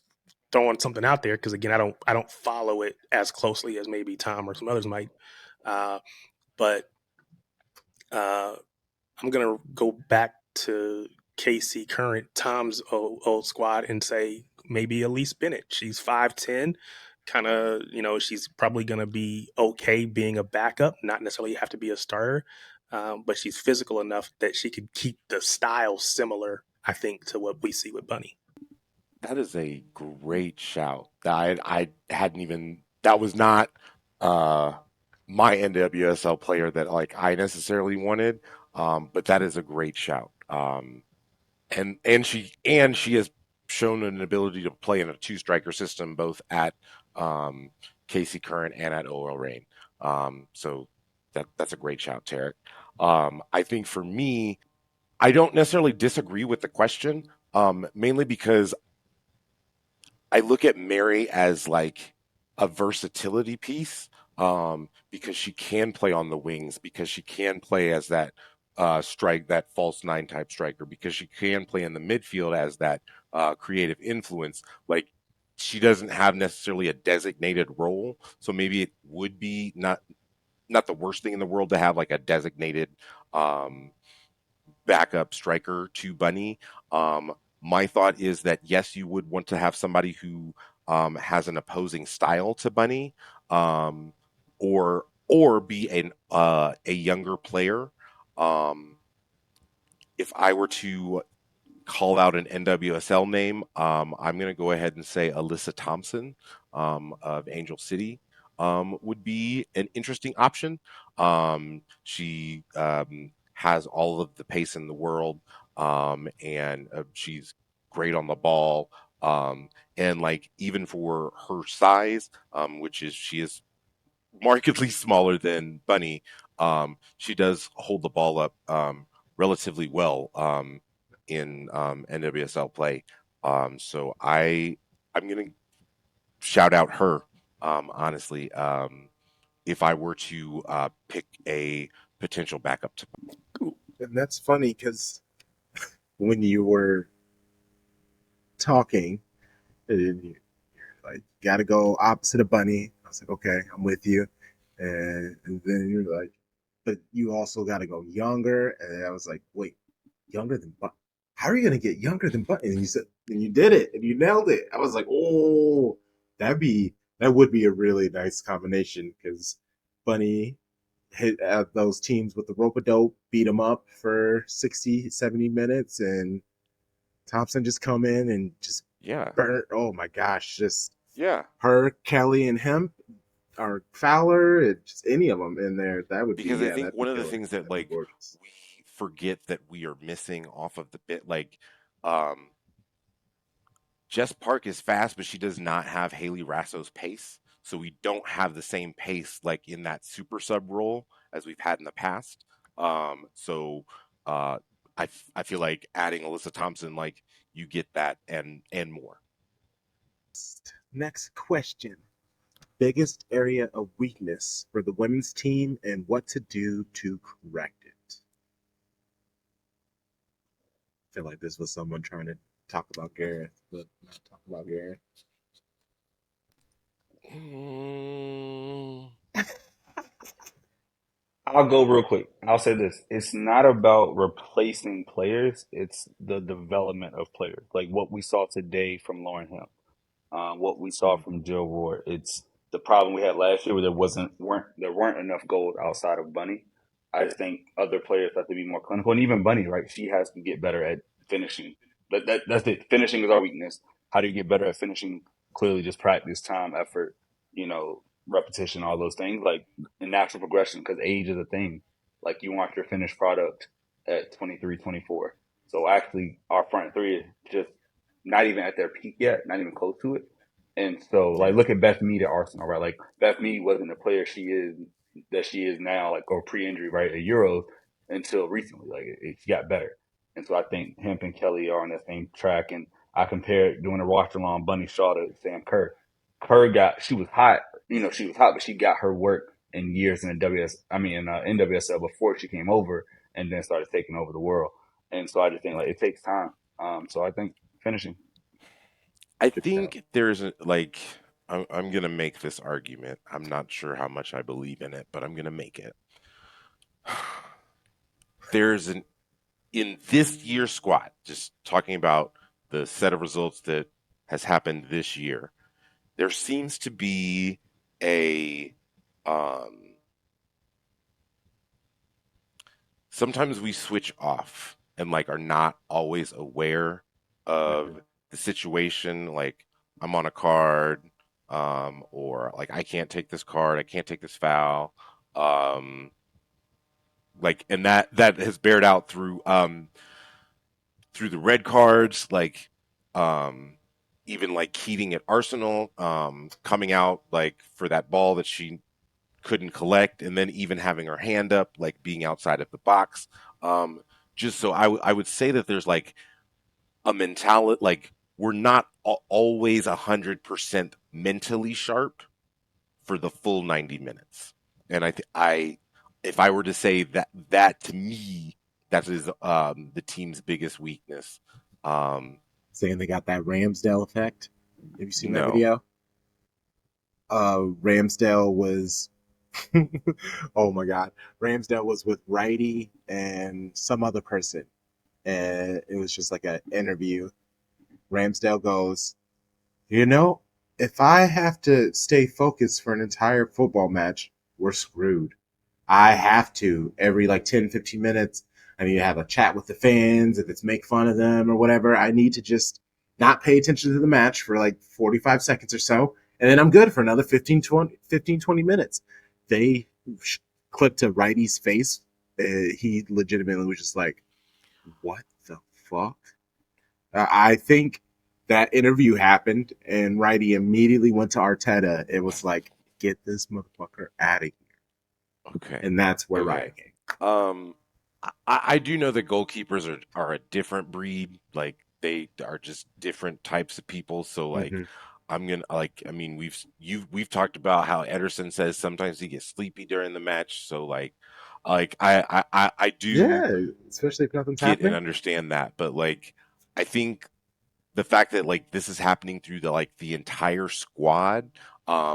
throwing something out there because again I don't follow it as closely as maybe Tom or some others might, but I'm gonna go back to KC current Tom's old squad and say maybe Elise Bennett. She's 5'10", kind of she's probably gonna be okay being a backup, not necessarily have to be a starter, but she's physical enough that she could keep the style similar. I think to what we see with Bunny. That is a great shout. I hadn't even that was not uh my NWSL player that like I necessarily wanted. But that is a great shout. And she is shown an ability to play in a two-striker system, both at KC Current and at OL Reign. So that's a great shout, Tarek. I think for me, I don't necessarily disagree with the question, mainly because I look at Mary as like a versatility piece, because she can play on the wings, because she can play as that that false nine type striker, because she can play in the midfield as that creative influence. Like, she doesn't have necessarily a designated role, so maybe it would be not the worst thing in the world to have like a designated um, backup striker to Bunny. My thought is that yes, you would want to have somebody who has an opposing style to Bunny, or be a younger player. Um, if I were to call out an NWSL name, I'm going to go ahead and say Alyssa Thompson of Angel City would be an interesting option. She has all of the pace in the world, and she's great on the ball. And like, even for her size, which is she is markedly smaller than Bunny, she does hold the ball up relatively well in NWSL play. So I'm gonna shout out her, honestly, if I were to pick a potential backup to. And that's funny because when you were talking, and you like, got to go opposite of Bunny. I was like, okay, I'm with you. And then you're like, but you also got to go younger. And I was like, wait, younger than Bunny? How are you going to get younger than Bunny? And you said, and you did it, and you nailed it. I was like, oh, that would be a really nice combination because Bunny hit those teams with the rope a dope, beat them up for 60, 70 minutes, and Thompson just come in and just Yeah, burn. Oh my gosh, just yeah. her, Kelly, and him, or Fowler, just any of them in there. That would be, Because I yeah, think that'd be one of the killer. things that That'd be like gorgeous. we forget that we are missing off of the bit, like, um Jess Park is fast, but she does not have Haley Rasso's pace. So we don't have the same pace like in that super sub role as we've had in the past. So uh, I feel like adding Alyssa Thompson, like, you get that and more. Next question. Biggest area of weakness for the women's team and what to do to correct it. I feel like this was someone trying to talk about Gareth, but not talk about Gareth. Mm, I'll go real quick. I'll say this. It's not about replacing players. It's the development of players. Like what we saw today from Lauren Hill, what we saw from Jill Ward. It's the problem we had last year where there weren't enough goals outside of Bunny. I just think other players have to be more clinical, and even Bunny, right? She has to get better at finishing. That's it. Finishing is our weakness. How do you get better at finishing? Clearly, just practice, time, effort, repetition, all those things. Like a natural progression, because age is a thing. Like you want your finished product at 23, 24. So actually, our front three is just not even at their peak yet, not even close to it. And so, like, Yeah. look at Beth Mead at Arsenal, right? Like, Beth Mead wasn't the player she is now, like, or pre-injury, right, at Euros until recently. Like, she got better. And so I think Hemp and Kelly are on that same track. And I compared doing a watch along Bunny Shaw to Sam Kerr. She was hot, she was hot, but she got her work in years in the NWSL before she came over and then started taking over the world. And so I just think, like, it takes time. So I think finishing. I Good job. think there's like, I'm gonna make this argument. I'm not sure how much I believe in it, but I'm gonna make it. There's an in this year's squad, just talking about the set of results that has happened this year, there seems to be a um, sometimes we switch off and like are not always aware of the situation. Like, I'm on a card, or like, I can't take this card, I can't take this foul. Like, and that has bared out through the red cards, like, even like Keating at Arsenal, coming out like for that ball that she couldn't collect, and then even having her hand up, like being outside of the box. Just so I would say that there's like a mentality, like we're not always 100% mentally sharp for the full 90 minutes. And if I were to say that to me, that is the team's biggest weakness. Saying they got that Ramsdale effect. Have you seen that No. video? Ramsdale was, oh my God, Ramsdale was with Righty and some other person, and it was just like an interview. Ramsdale goes, you know, if I have to stay focused for an entire football match, we're screwed. I have to every like 10, 15 minutes. I need to have a chat with the fans. If it's make fun of them or whatever, I need to just not pay attention to the match for like 45 seconds or so. And then I'm good for another 20 minutes. They clipped to Righty's face. He legitimately was just like, what the fuck? I think that interview happened and Righty immediately went to Arteta. It was like, get this motherfucker out of here. Okay. And that's where Okay. Riot came. I do know that goalkeepers are a different breed. Like they are just different types of people. So like I'm gonna like I mean we've talked about how Ederson says sometimes he gets sleepy during the match. So like I do especially if nothing's get happening and understand that. But like I think the fact that like this is happening through the entire squad,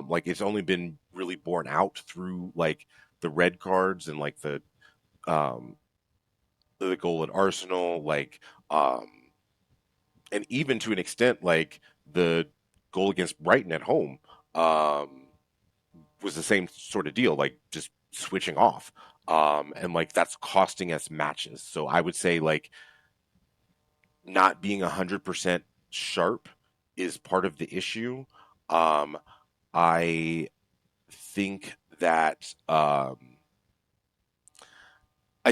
like it's only been really borne out through like the red cards and like the goal at Arsenal, like and even to an extent like the goal against Brighton at home was the same sort of deal, like just switching off. And like that's costing us matches. So I would say like not being 100% sharp is part of the issue. I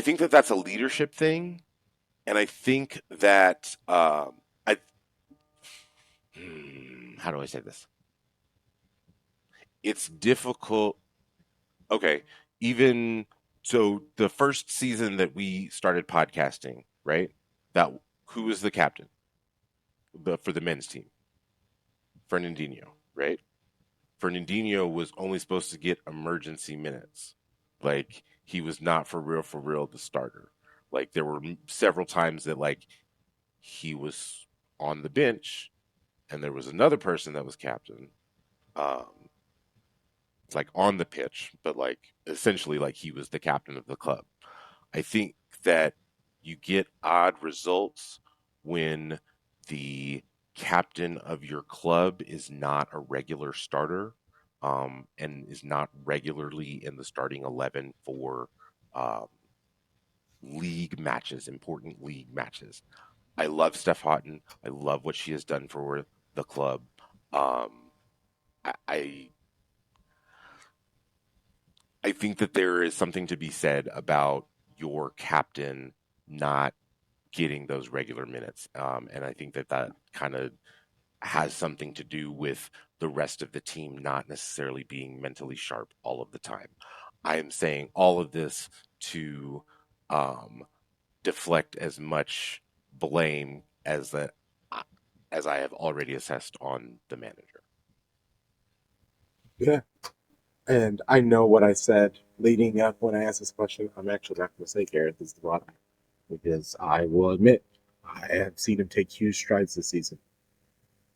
think that that's a leadership thing, and I think that how do I say this? It's difficult. Okay, even so, the first season that we started podcasting, right? That who was the captain for the men's team? Fernandinho, right? Fernandinho was only supposed to get emergency minutes. Like he was not for real the starter. Like there were several times that like he was on the bench and there was another person that was captain. It's like on the pitch, but like essentially like he was the captain of the club. I think that you get odd results when the captain of your club is not a regular starter, and is not regularly in the starting 11 for um, league matches, important league matches. I love Steph Houghton. I love what she has done for the club. Um, I I think that there is something to be said about your captain not getting those regular minutes, and I think that kind of has something to do with the rest of the team not necessarily being mentally sharp all of the time. I am saying all of this to um, deflect as much blame as I have already assessed on the manager. Yeah. And I know what I said leading up when I asked this question. I'm actually not going to say Gareth is the bottom because I will admit I have seen him take huge strides this season.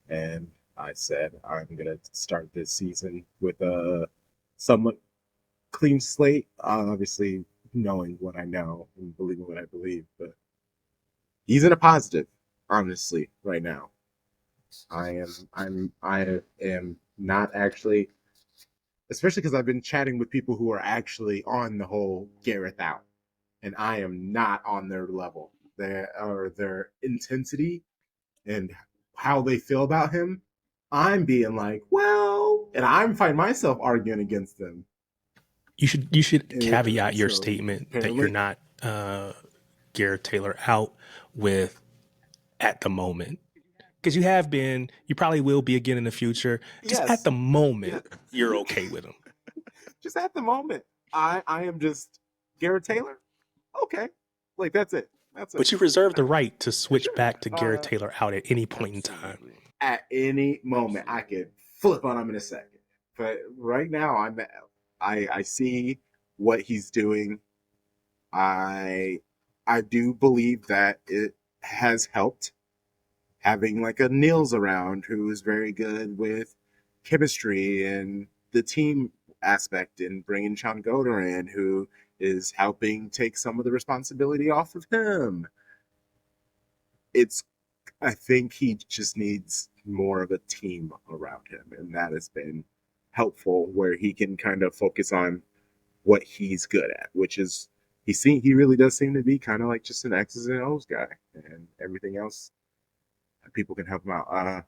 And I said I'm going to start this season with a somewhat clean slate, obviously knowing what I know and believing what I believe. But he's in a positive, honestly, right now. I am not actually, especially because I've been chatting with people who are actually on the whole Gareth out, and I am not on their level, their intensity and how they feel about him. I'm being like, well, and I'm finding myself arguing against them. You should caveat your So, statement that apparently, you're not Gareth Taylor out with at the moment. because you have been, you probably will be again in the future. Just Yes. at the moment, Yeah. you're okay with him. Just at the moment, I am just Garrett Taylor. Okay, like that's it. That's it. But you reserve the right to switch Sure. back to Garrett Taylor out at any point in time. Absolutely. At any moment, I could flip on him in a second. But right now, I see what he's doing. I do believe that it has helped having like a Nils around who's very good with chemistry and the team aspect, and bringing Sean Goder in who is helping take some of the responsibility off of him. It's I think he just needs more of a team around him, and that has been helpful where he can kind of focus on what he's good at, which is he really does seem to be kind of like just an X's and O's guy, and everything else people can help him out.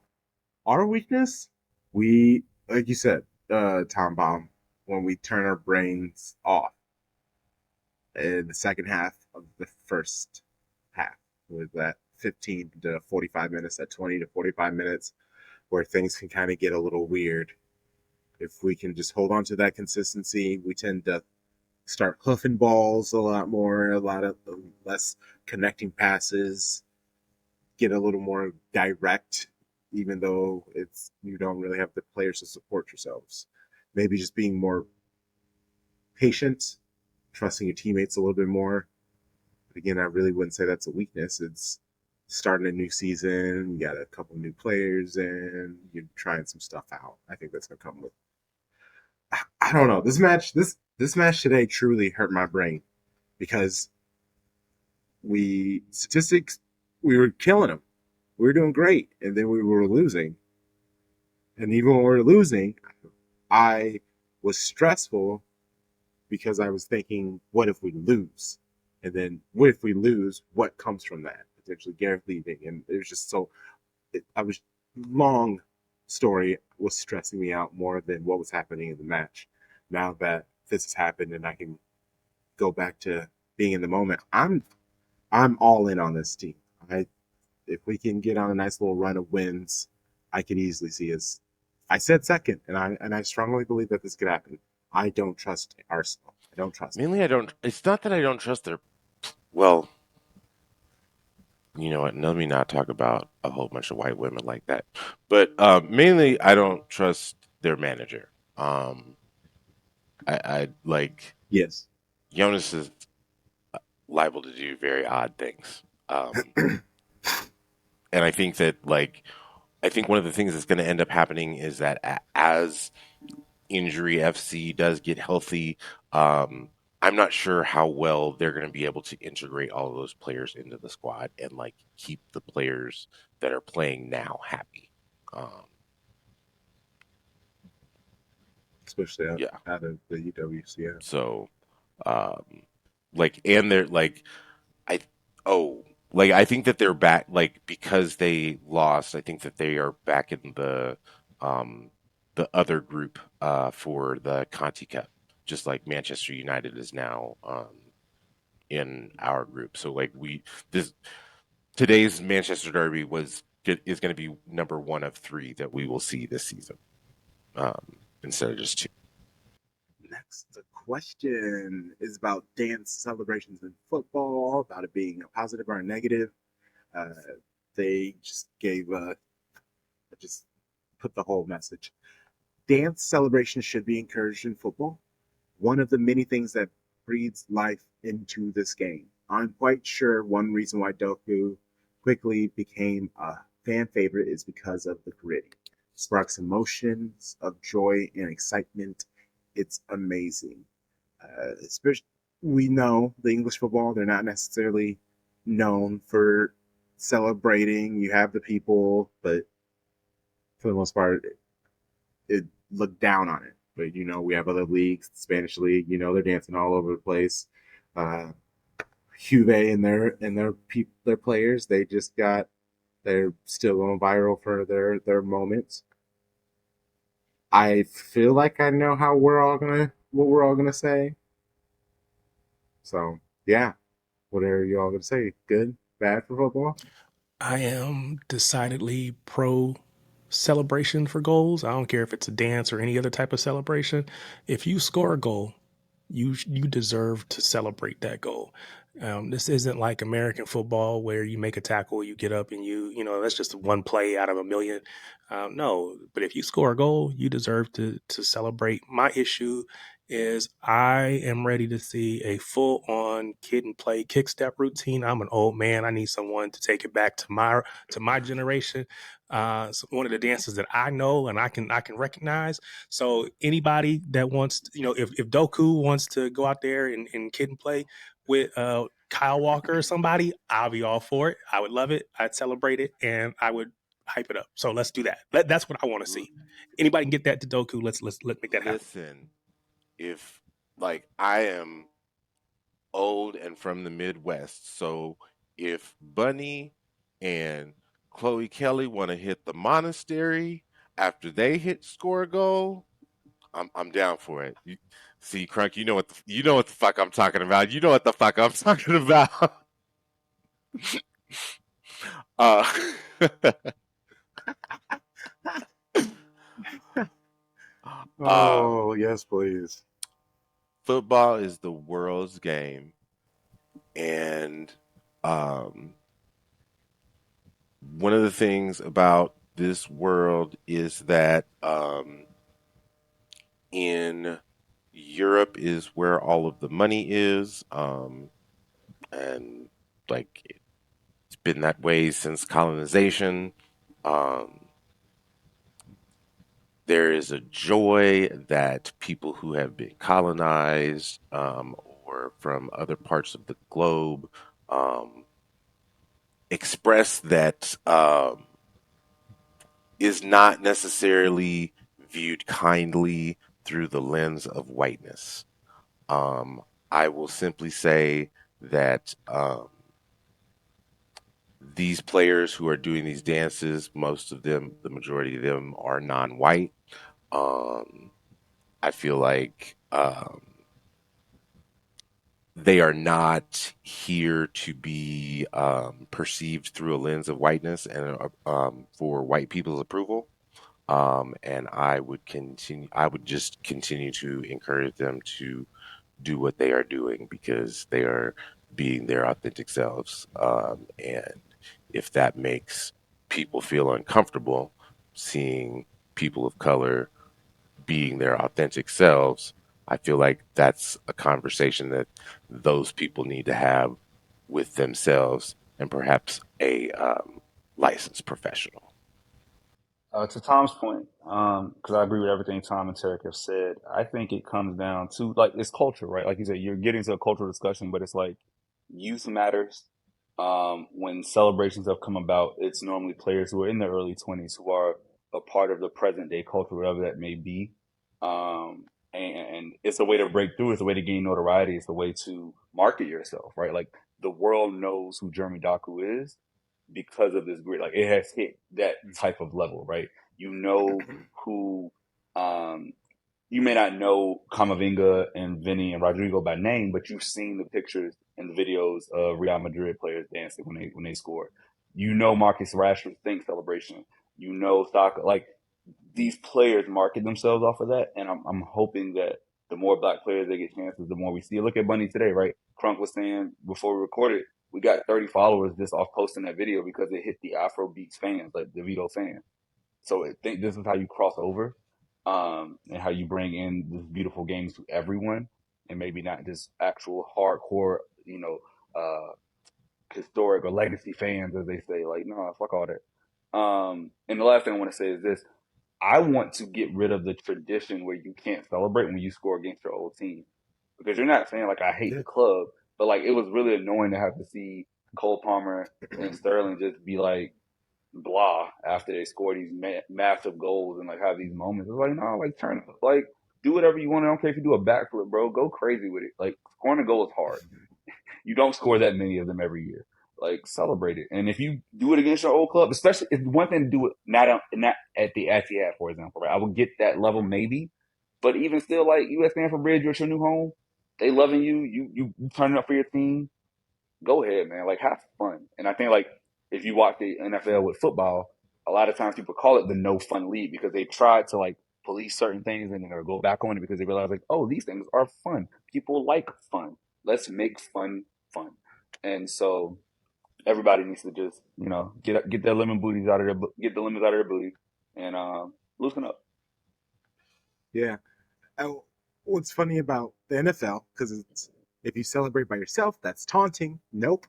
Our weakness, we like you said, Tom Baum, when we turn our brains off in the second half of the first half, with that 15 to 45 minutes, that 20 to 45 minutes where things can kind of get a little weird. If we can just hold on to that consistency, we tend to start hoofing balls a lot more, a lot of less connecting passes, get a little more direct, even though it's you don't really have the players to support yourselves. Maybe just being more patient, trusting your teammates a little bit more. But again, I really wouldn't say that's a weakness. It's starting a new season, you got a couple new players, and you're trying some stuff out. I think that's gonna come with. I don't know. This match today truly hurt my brain because statistics we were killing them. We were doing great, and then we were losing. And even when we were losing, I was stressful because I was thinking, what if we lose? And then what if we lose? What comes from that? Potentially Gareth leaving. And it was just long story was stressing me out more than what was happening in the match. Now that this has happened and I can go back to being in the moment, I'm all in on this team. If we can get on a nice little run of wins, I could easily see us. I said second, and I strongly believe that this could happen. I don't trust Arsenal. I don't trust them. Mainly, I don't. It's not that I don't trust their. Well, you know what? Let me not talk about a whole bunch of white women like that. But mainly, I don't trust their manager. I like Yes. Jonas is liable to do very odd things. And I think that I think one of the things that's going to end up happening is that as Injury FC does get healthy, I'm not sure how well they're going to be able to integrate all of those players into the squad and keep the players that are playing now happy. Especially out of the UWCF. So, and they're I I think that they're back because they lost. I think that they are back in the other group for the Conti Cup, just like Manchester United is now in our group. So today's Manchester Derby is going to be number one of three that we will see this season, instead of just two. Next question is about dance celebrations in football, about it being a positive or a negative. They just put the whole message. Dance celebrations should be encouraged in football. One of the many things that breathes life into this game. I'm quite sure one reason why Doku quickly became a fan favorite is because of the gritty. Sparks emotions of joy and excitement. It's amazing. Especially, we know the English football, they're not necessarily known for celebrating. You have the people, but for the most part, it looked down on it. But we have other leagues, the Spanish league. They're dancing all over the place. Juve and their players, they're still going viral for their moments. I feel like I know what we're all gonna say. So yeah, what are you all gonna say? Good, bad for football? I am decidedly pro celebration for goals. I don't care if it's a dance or any other type of celebration. If you score a goal, you deserve to celebrate that goal. This isn't like American football where you make a tackle, you get up and that's just one play out of a million. No, but if you score a goal, you deserve to celebrate. My issue is I am ready to see a full on kid and play kick step routine. I'm an old man. I need someone to take it back to my generation. So one of the dances that I know and I can recognize. So anybody that wants, if Doku wants to go out there and kid and play with Kyle Walker or somebody, I'll be all for it. I would love it. I'd celebrate it, and I would hype it up. So let's do that. That's what I want to see. Anybody can get that to Doku. Let's make that happen. Listen, if like I am old and from the Midwest, so if Bunny and Chloe Kelly want to hit the monastery after they hit score a goal, I'm down for it. See, Crunk, you know what the fuck I'm talking about. You know what the fuck I'm talking about. uh, um, Oh, yes, please. football is the world's game, and um, one of the things about this world is that in Europe is where all of the money is, and like it's been that way since colonization. Um, there is a joy that people who have been colonized or from other parts of the globe um, express that is not necessarily viewed kindly through the lens of whiteness. Um, I will simply say that these players who are doing these dances, most of them, the majority of them, are non-white. Um, I feel like they are not here to be perceived through a lens of whiteness and for white people's approval. And I would continue. I would just continue to encourage them to do what they are doing because they are being their authentic selves. And if that makes people feel uncomfortable seeing people of color being their authentic selves, I feel like that's a conversation that those people need to have with themselves and perhaps a licensed professional. To Tom's point, because I agree with everything Tom and Tarek have said, I think it comes down to like it's culture, right? Like you said, you're getting to a cultural discussion, but it's like youth matters. When celebrations have come about, it's normally players who are in their early 20s who are a part of the present day culture, whatever that may be. And it's a way to break through. It's a way to gain notoriety. It's a way to market yourself, right? Like the world knows who Jeremy Doku is because of this grid. Like it has hit that type of level, right? You know who you may not know Kamavinga and Vinny and Rodrigo by name, but you've seen the pictures and the videos of Real Madrid players dancing when they score. You know Marcus Rashford's think celebration. You know Saka. Like these players market themselves off of that, and I'm hoping that the more black players they get chances, the more we see. Look at Bunny today, right? Crunk was saying before we recorded, we got 30 followers just off posting that video because it hit the Afro Beats fans, like the Vito fans. So I think this is how you cross over, and how you bring in this beautiful games to everyone, and maybe not just actual hardcore, historic or legacy fans, as they say. Like, no, fuck all that. And the last thing I want to say is this: I want to get rid of the tradition where you can't celebrate when you score against your old team, because you're not saying like I hate Yeah. the club, but like it was really annoying to have to see Cole Palmer and Sterling just be like blah after they score these massive goals and like have these moments. It's like, no, like turn up, like do whatever you want. I don't care if you do a backflip, bro. Go crazy with it. Like scoring a goal is hard. You don't score that many of them every year. Like celebrate it. And if you do it against your old club, especially it's one thing to do it not at the Etihad, for example, right? I would get that level maybe, but even still, like U.S. Stanford Bridge, you're at your new home. They loving you. You turning up for your team. Go ahead, man. Like have fun. And I think like if you watch the NFL with football, a lot of times people call it the no fun league because they try to like police certain things and then they'll go back on it because they realize like, oh, these things are fun. People like fun. Let's make fun fun. And so everybody needs to just get their lemon booties out of get the lemons out of their booty and loosen up. Yeah. What's funny about the NFL, because it's if you celebrate by yourself, that's taunting. Nope.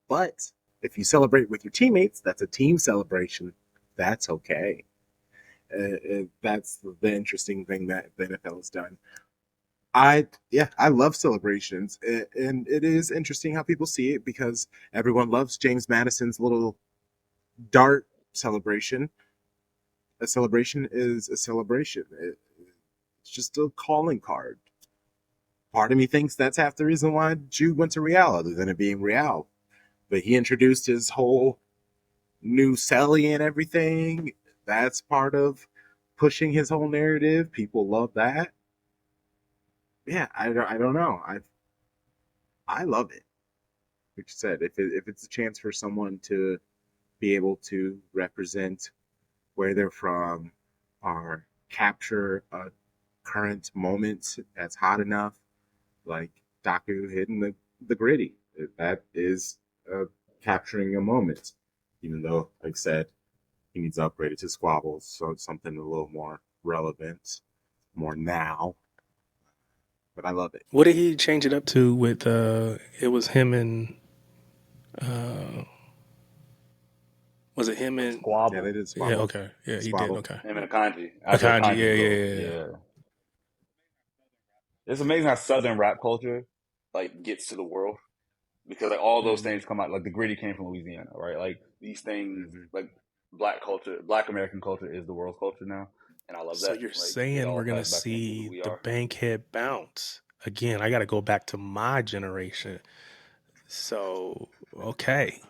But if you celebrate with your teammates, that's a team celebration. That's okay. That's the interesting thing that the NFL has done. I love celebrations, and it is interesting how people see it because everyone loves James Madison's little dart celebration. A celebration is a celebration. It's just a calling card. Part of me thinks that's half the reason why Jude went to Real, other than it being Real. But he introduced his whole new celly and everything. That's part of pushing his whole narrative. People love that. Yeah, I don't know. I love it. Like you said, if it's a chance for someone to be able to represent where they're from or capture a current moment that's hot enough, like Daku hitting the gritty. That is capturing a moment. Even though, like I said, he needs to upgrade it to squabbles, so it's something a little more relevant, more now. But I love it. What did he change it up to with it was him and was it him and Squabble. Yeah, they did yeah, squabble. okay. Yeah, he Squabble. did, okay. Him and Akanji. After Akanji, Akanji yeah. goal. Yeah. It's amazing how Southern rap culture like gets to the world because like all those things come out. Like the gritty came from Louisiana, right? Like these things, like black culture, black American culture is the world's culture now, and I love So that. you're Like it saying all we're gonna ties back into who see we the are. Bankhead bounce again? I got to go back to my generation. So okay,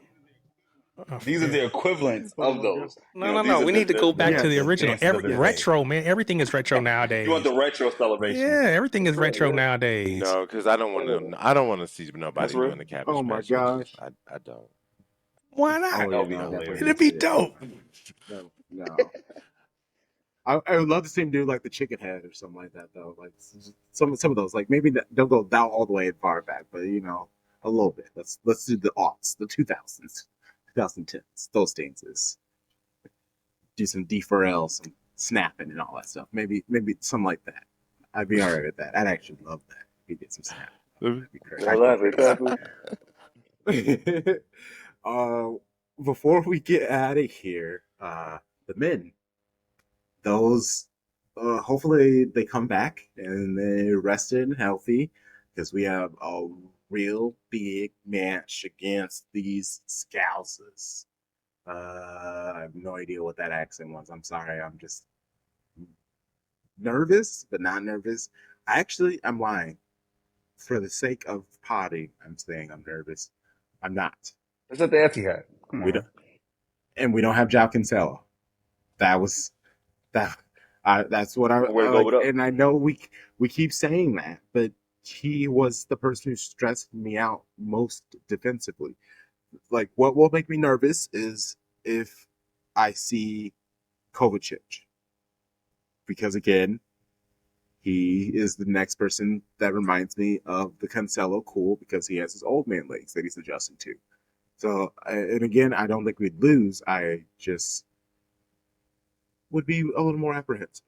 These are the equivalents Oh of my god. those. no. These are We need to go back to the Yes. the original. dances of their day. Retro, man. Everything is retro You want nowadays. the retro celebration? Yeah, everything is That's right. retro nowadays. No, because I don't want to. I don't want to see That's nobody real. doing the cabbage Oh my patch kids. gosh. I don't. Why not? Oh That yeah, would be no, I No. definitely It'd need to hilarious. be see it. dope. No, no. I would love to see him do like the chicken head or something like that though. Like some of those, like maybe don't go down all the way far back, but a little bit. Let's do the aughts, the 2000s, 2010s, those dances. Do some deferral, some snapping and all that stuff. Maybe something like that. I'd be alright with that. I'd actually love that. If you did some snapping. That'd be crazy. I love it, exactly. uh, before we get out of here, the men, those, hopefully they come back and they're rested and healthy because we have a real big match against these Scousers. I have no idea what that accent was. I'm sorry. I'm just nervous, but not nervous. I'm lying. For the sake of potty, I'm saying I'm nervous. I'm not. It's at the Etihad. Come We on. don't, and we don't have Jao Cancelo. That was that. That's what I Way to go like, with up. and I know we keep saying that, but he was the person who stressed me out most defensively. Like, what will make me nervous is if I see Kovacic, because again, he is the next person that reminds me of the Cancelo cool because he has his old man legs that he's adjusting to. So, and again, I don't think we'd lose. I just would be a little more apprehensive.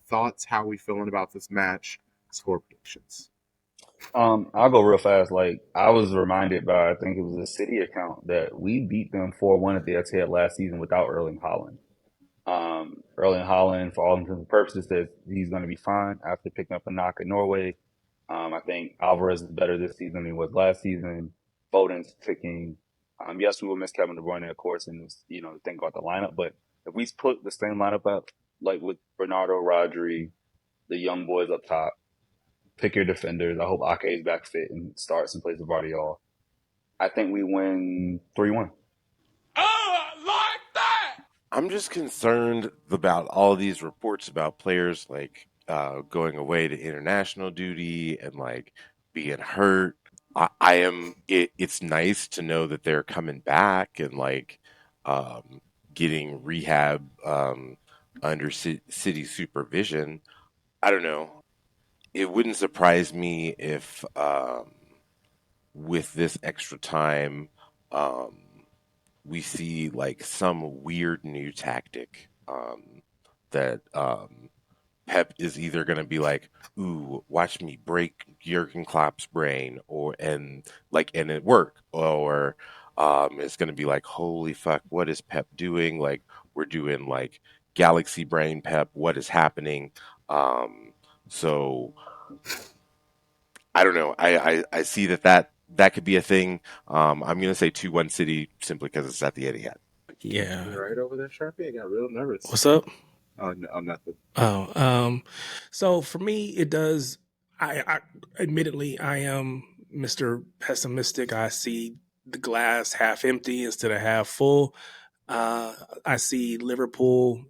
Thoughts? How are we feeling about this match? Score predictions. I'll go real fast. Like I was reminded by I think it was a City account that we beat them 4-1 at the Etihad last season without Erling Haaland. Erling Haaland, for all intents and purposes, says he's going to be fine after picking up a knock in Norway. I think Alvarez is better this season than he was last season. Foden's ticking. Yes, we will miss Kevin De Bruyne, of course, and think about the lineup. But if we put the same lineup up, like with Bernardo, Rodri, the young boys up top, pick your defenders. I hope Ake is back fit and starts in place of Vardiol. I think we win 3-1. I'm just concerned about all these reports about players like going away to international duty and like being hurt. I am. It's nice to know that they're coming back and like getting rehab under city supervision. I don't know. It wouldn't surprise me if with this extra time, um, we see like some weird new tactic that Pep is either going to be like, "Ooh, watch me break Jurgen Klopp's brain," and it work, or it's going to be like, "Holy fuck, what is Pep doing?" Like we're doing like Galaxy Brain Pep. What is happening? Um, so I don't know. I see that could be a thing. I'm going to say 2-1 City simply because it's at the Etihad. Yeah. You right over there, Sharpie? I got real nervous. What's up? Oh, no, nothing. Oh, so for me, it does. I admittedly, I am Mr. Pessimistic. I see the glass half empty instead of half full. Uh, I see Liverpool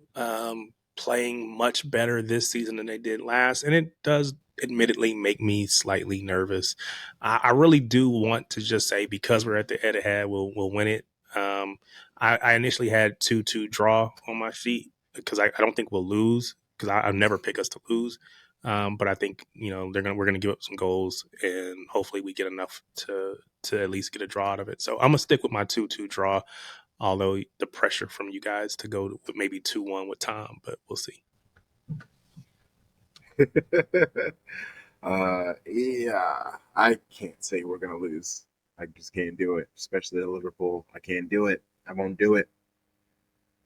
playing much better this season than they did last, and it does admittedly make me slightly nervous. I really do want to just say because we're at the Etihad, we'll win it. I initially had 2-2 draw on my sheet because I don't think we'll lose because I never pick us to lose. But I think we're gonna give up some goals and hopefully we get enough to at least get a draw out of it. So I'm gonna stick with my 2-2 draw. Although the pressure from you guys to go with maybe 2-1 with Tom, but we'll see. Yeah, I can't say we're gonna lose. I just can't do it, especially at Liverpool. I can't do it. I won't do it.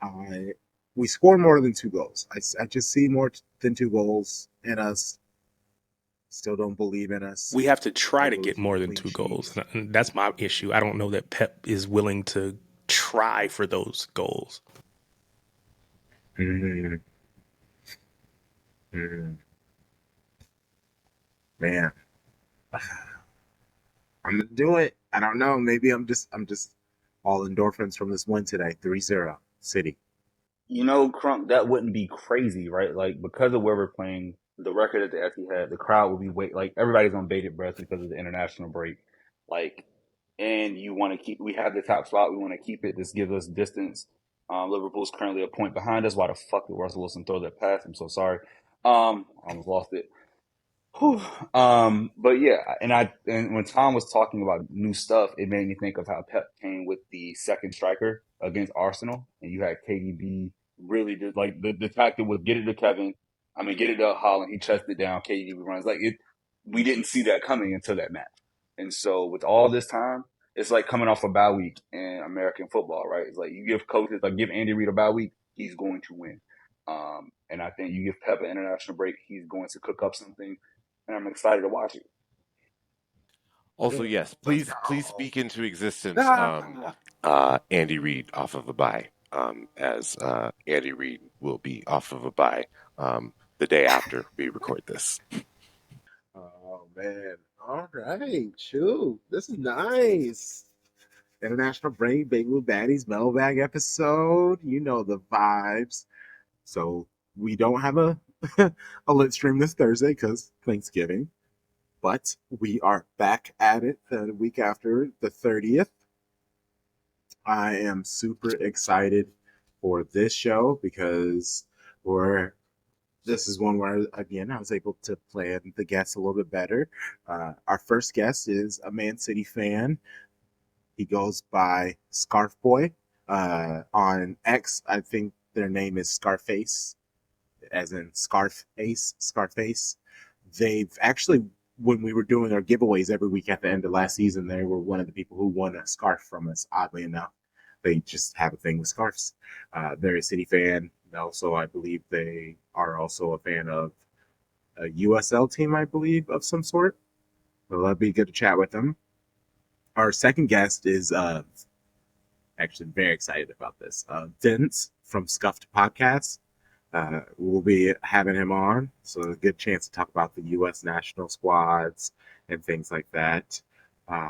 I We score more than 2 goals. I just see more than 2 goals in us. Still don't believe in us. We have to try to Although get we keep more than clean 2 goals. sheets. And that's my issue. I don't know that Pep is willing to try for those goals. Mm, mm, man, I'm gonna do it. I don't know. Maybe I'm just all endorphins from this win today. 3-0 City. You know, Crunk, that wouldn't be crazy, right? Like, because of where we're playing, the record at the Etihad, the crowd will be like, everybody's on bated breath because of the international break. Like, and you want to keep, we have the top spot, we want to keep it. This gives us distance. Liverpool's currently a point behind us. Why the fuck did Russell Wilson throw that pass? I'm so sorry. I almost lost it. Whew. But yeah, and when Tom was talking about new stuff, it made me think of how Pep came with the second striker against Arsenal, and you had KDB really did like the tactic was get it to Kevin, get it to Holland, he chested down, KDB runs like it. We didn't see that coming until that match, and so with all this time, it's like coming off a bye week in American football, right? It's like you give coaches like give Andy Reid a bye week, he's going to win. And I think you give Pep an international break, he's going to cook up something and I'm excited to watch it. Also, Yeah, yes, let's please go. speak into existence. Ah. Andy Reid off of a bye, as Andy Reid will be off of a bye the day after we record this. Oh man. All right. Shoot. This is nice. International Brain Big Blue Baddies Mailbag episode. You know the vibes. So we don't have a a lit stream this Thursday because Thanksgiving. But we are back at it the week after the 30th. I am super excited for this show because we're this is one where again I was able to plan the guests a little bit better. Our first guest is a Man City fan. He goes by Scarf Boy. On X, I think their name is Scarface, as in Scarface. Scarface. They've actually, when we were doing our giveaways every week at the end of last season, they were one of the people who won a scarf from us. Oddly enough, they just have a thing with scarves. They're a City fan. Also, I believe they are also a fan of a USL team, I believe, of some sort. Well, that'd be good to chat with them. Our second guest is actually very excited about this. Vince from Scuffed Podcast. We'll be having him on, so a good chance to talk about the U.S. national squads and things like that. Uh,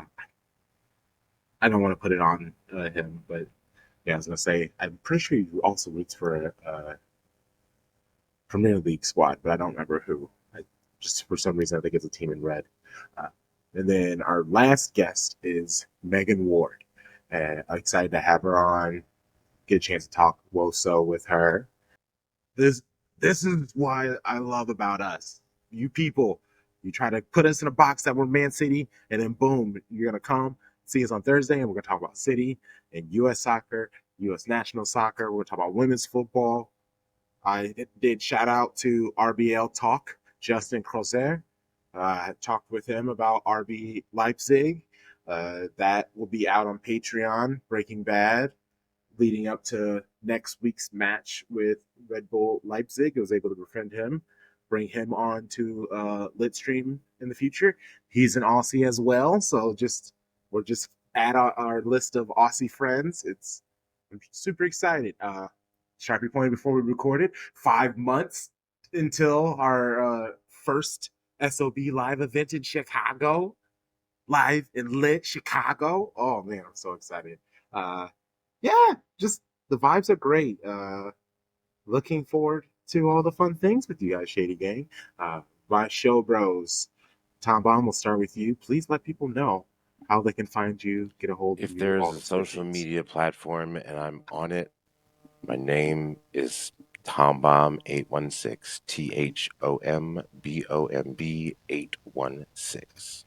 I don't want to put it on him, but yeah, I was gonna say I'm pretty sure he also roots for a Premier League squad, but I don't remember who. Just for some reason, I think it's a team in red. Uh, And then our last guest is Megan Ward. Excited to have her on, get a chance to talk WOSO with her. This this is why I love about us. You people, you try to put us in a box that we're Man City, and then boom, you're gonna come see us on Thursday, and we're gonna talk about City and U.S. soccer, U.S. national soccer. We're gonna talk about women's football. I did shout out to RBL Talk, Justin Crozer. I talked with him about RB Leipzig. That will be out on Patreon, Breaking Bad, leading up to next week's match with Red Bull Leipzig. I was able to befriend him, bring him on to Litstream in the future. He's an Aussie as well, so we're just at our list of Aussie friends. I'm super excited. Sharpie pointed before we recorded, 5 months until our first SOB live event in Chicago, live in lit Chicago. Oh man, I'm so excited. Yeah, just the vibes are great. Looking forward to all the fun things with you guys, Shady Gang. My show bros, Tom Baum, we'll start with you. Please let people know how they can find you, get a hold of If you, there's all a those social things. media platform and I'm on it, my name is TomBomb816. THOMBOMB 816.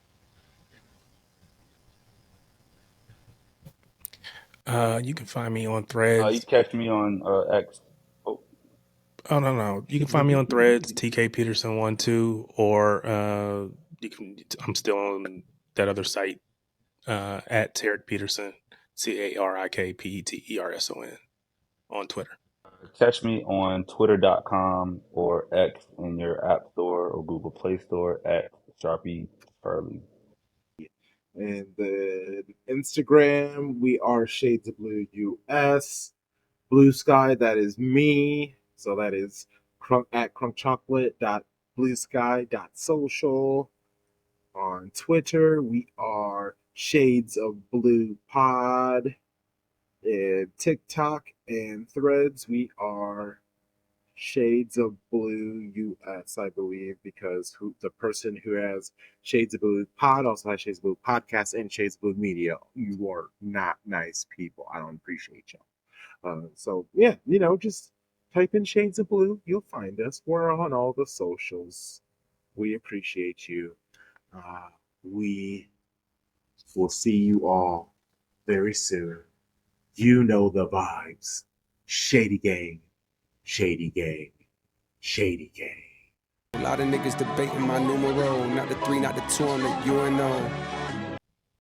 You can find me on You Threads. catch me on X. Oh, Oh no. You can find me on Threads, TK Peterson 12, or you can. I'm still on that other site at Tarek Peterson, CARIKPETERSON on Twitter. catch me on twitter.com or X in your App Store or Google Play Store at Sharpie Furley. And then Instagram, we are Shades of Blue US. Blue Sky, that is me. So that is at crunkchocolate.bluesky.social. On Twitter, we are Shades of Blue Pod. And TikTok and Threads, we are Shades of Blue US, I believe, because the person who has Shades of Blue Pod also has Shades of Blue Podcast and Shades of Blue Media. You are not nice people. I don't appreciate y'all. So yeah, just type in Shades of Blue, you'll find us. We're on all the socials. We appreciate you. We will see you all very soon. You know the vibes. Shady Gang, Shady Gang, Shady Gang. A lot of niggas debating my numero, not the 3, not the 2 on the UNO.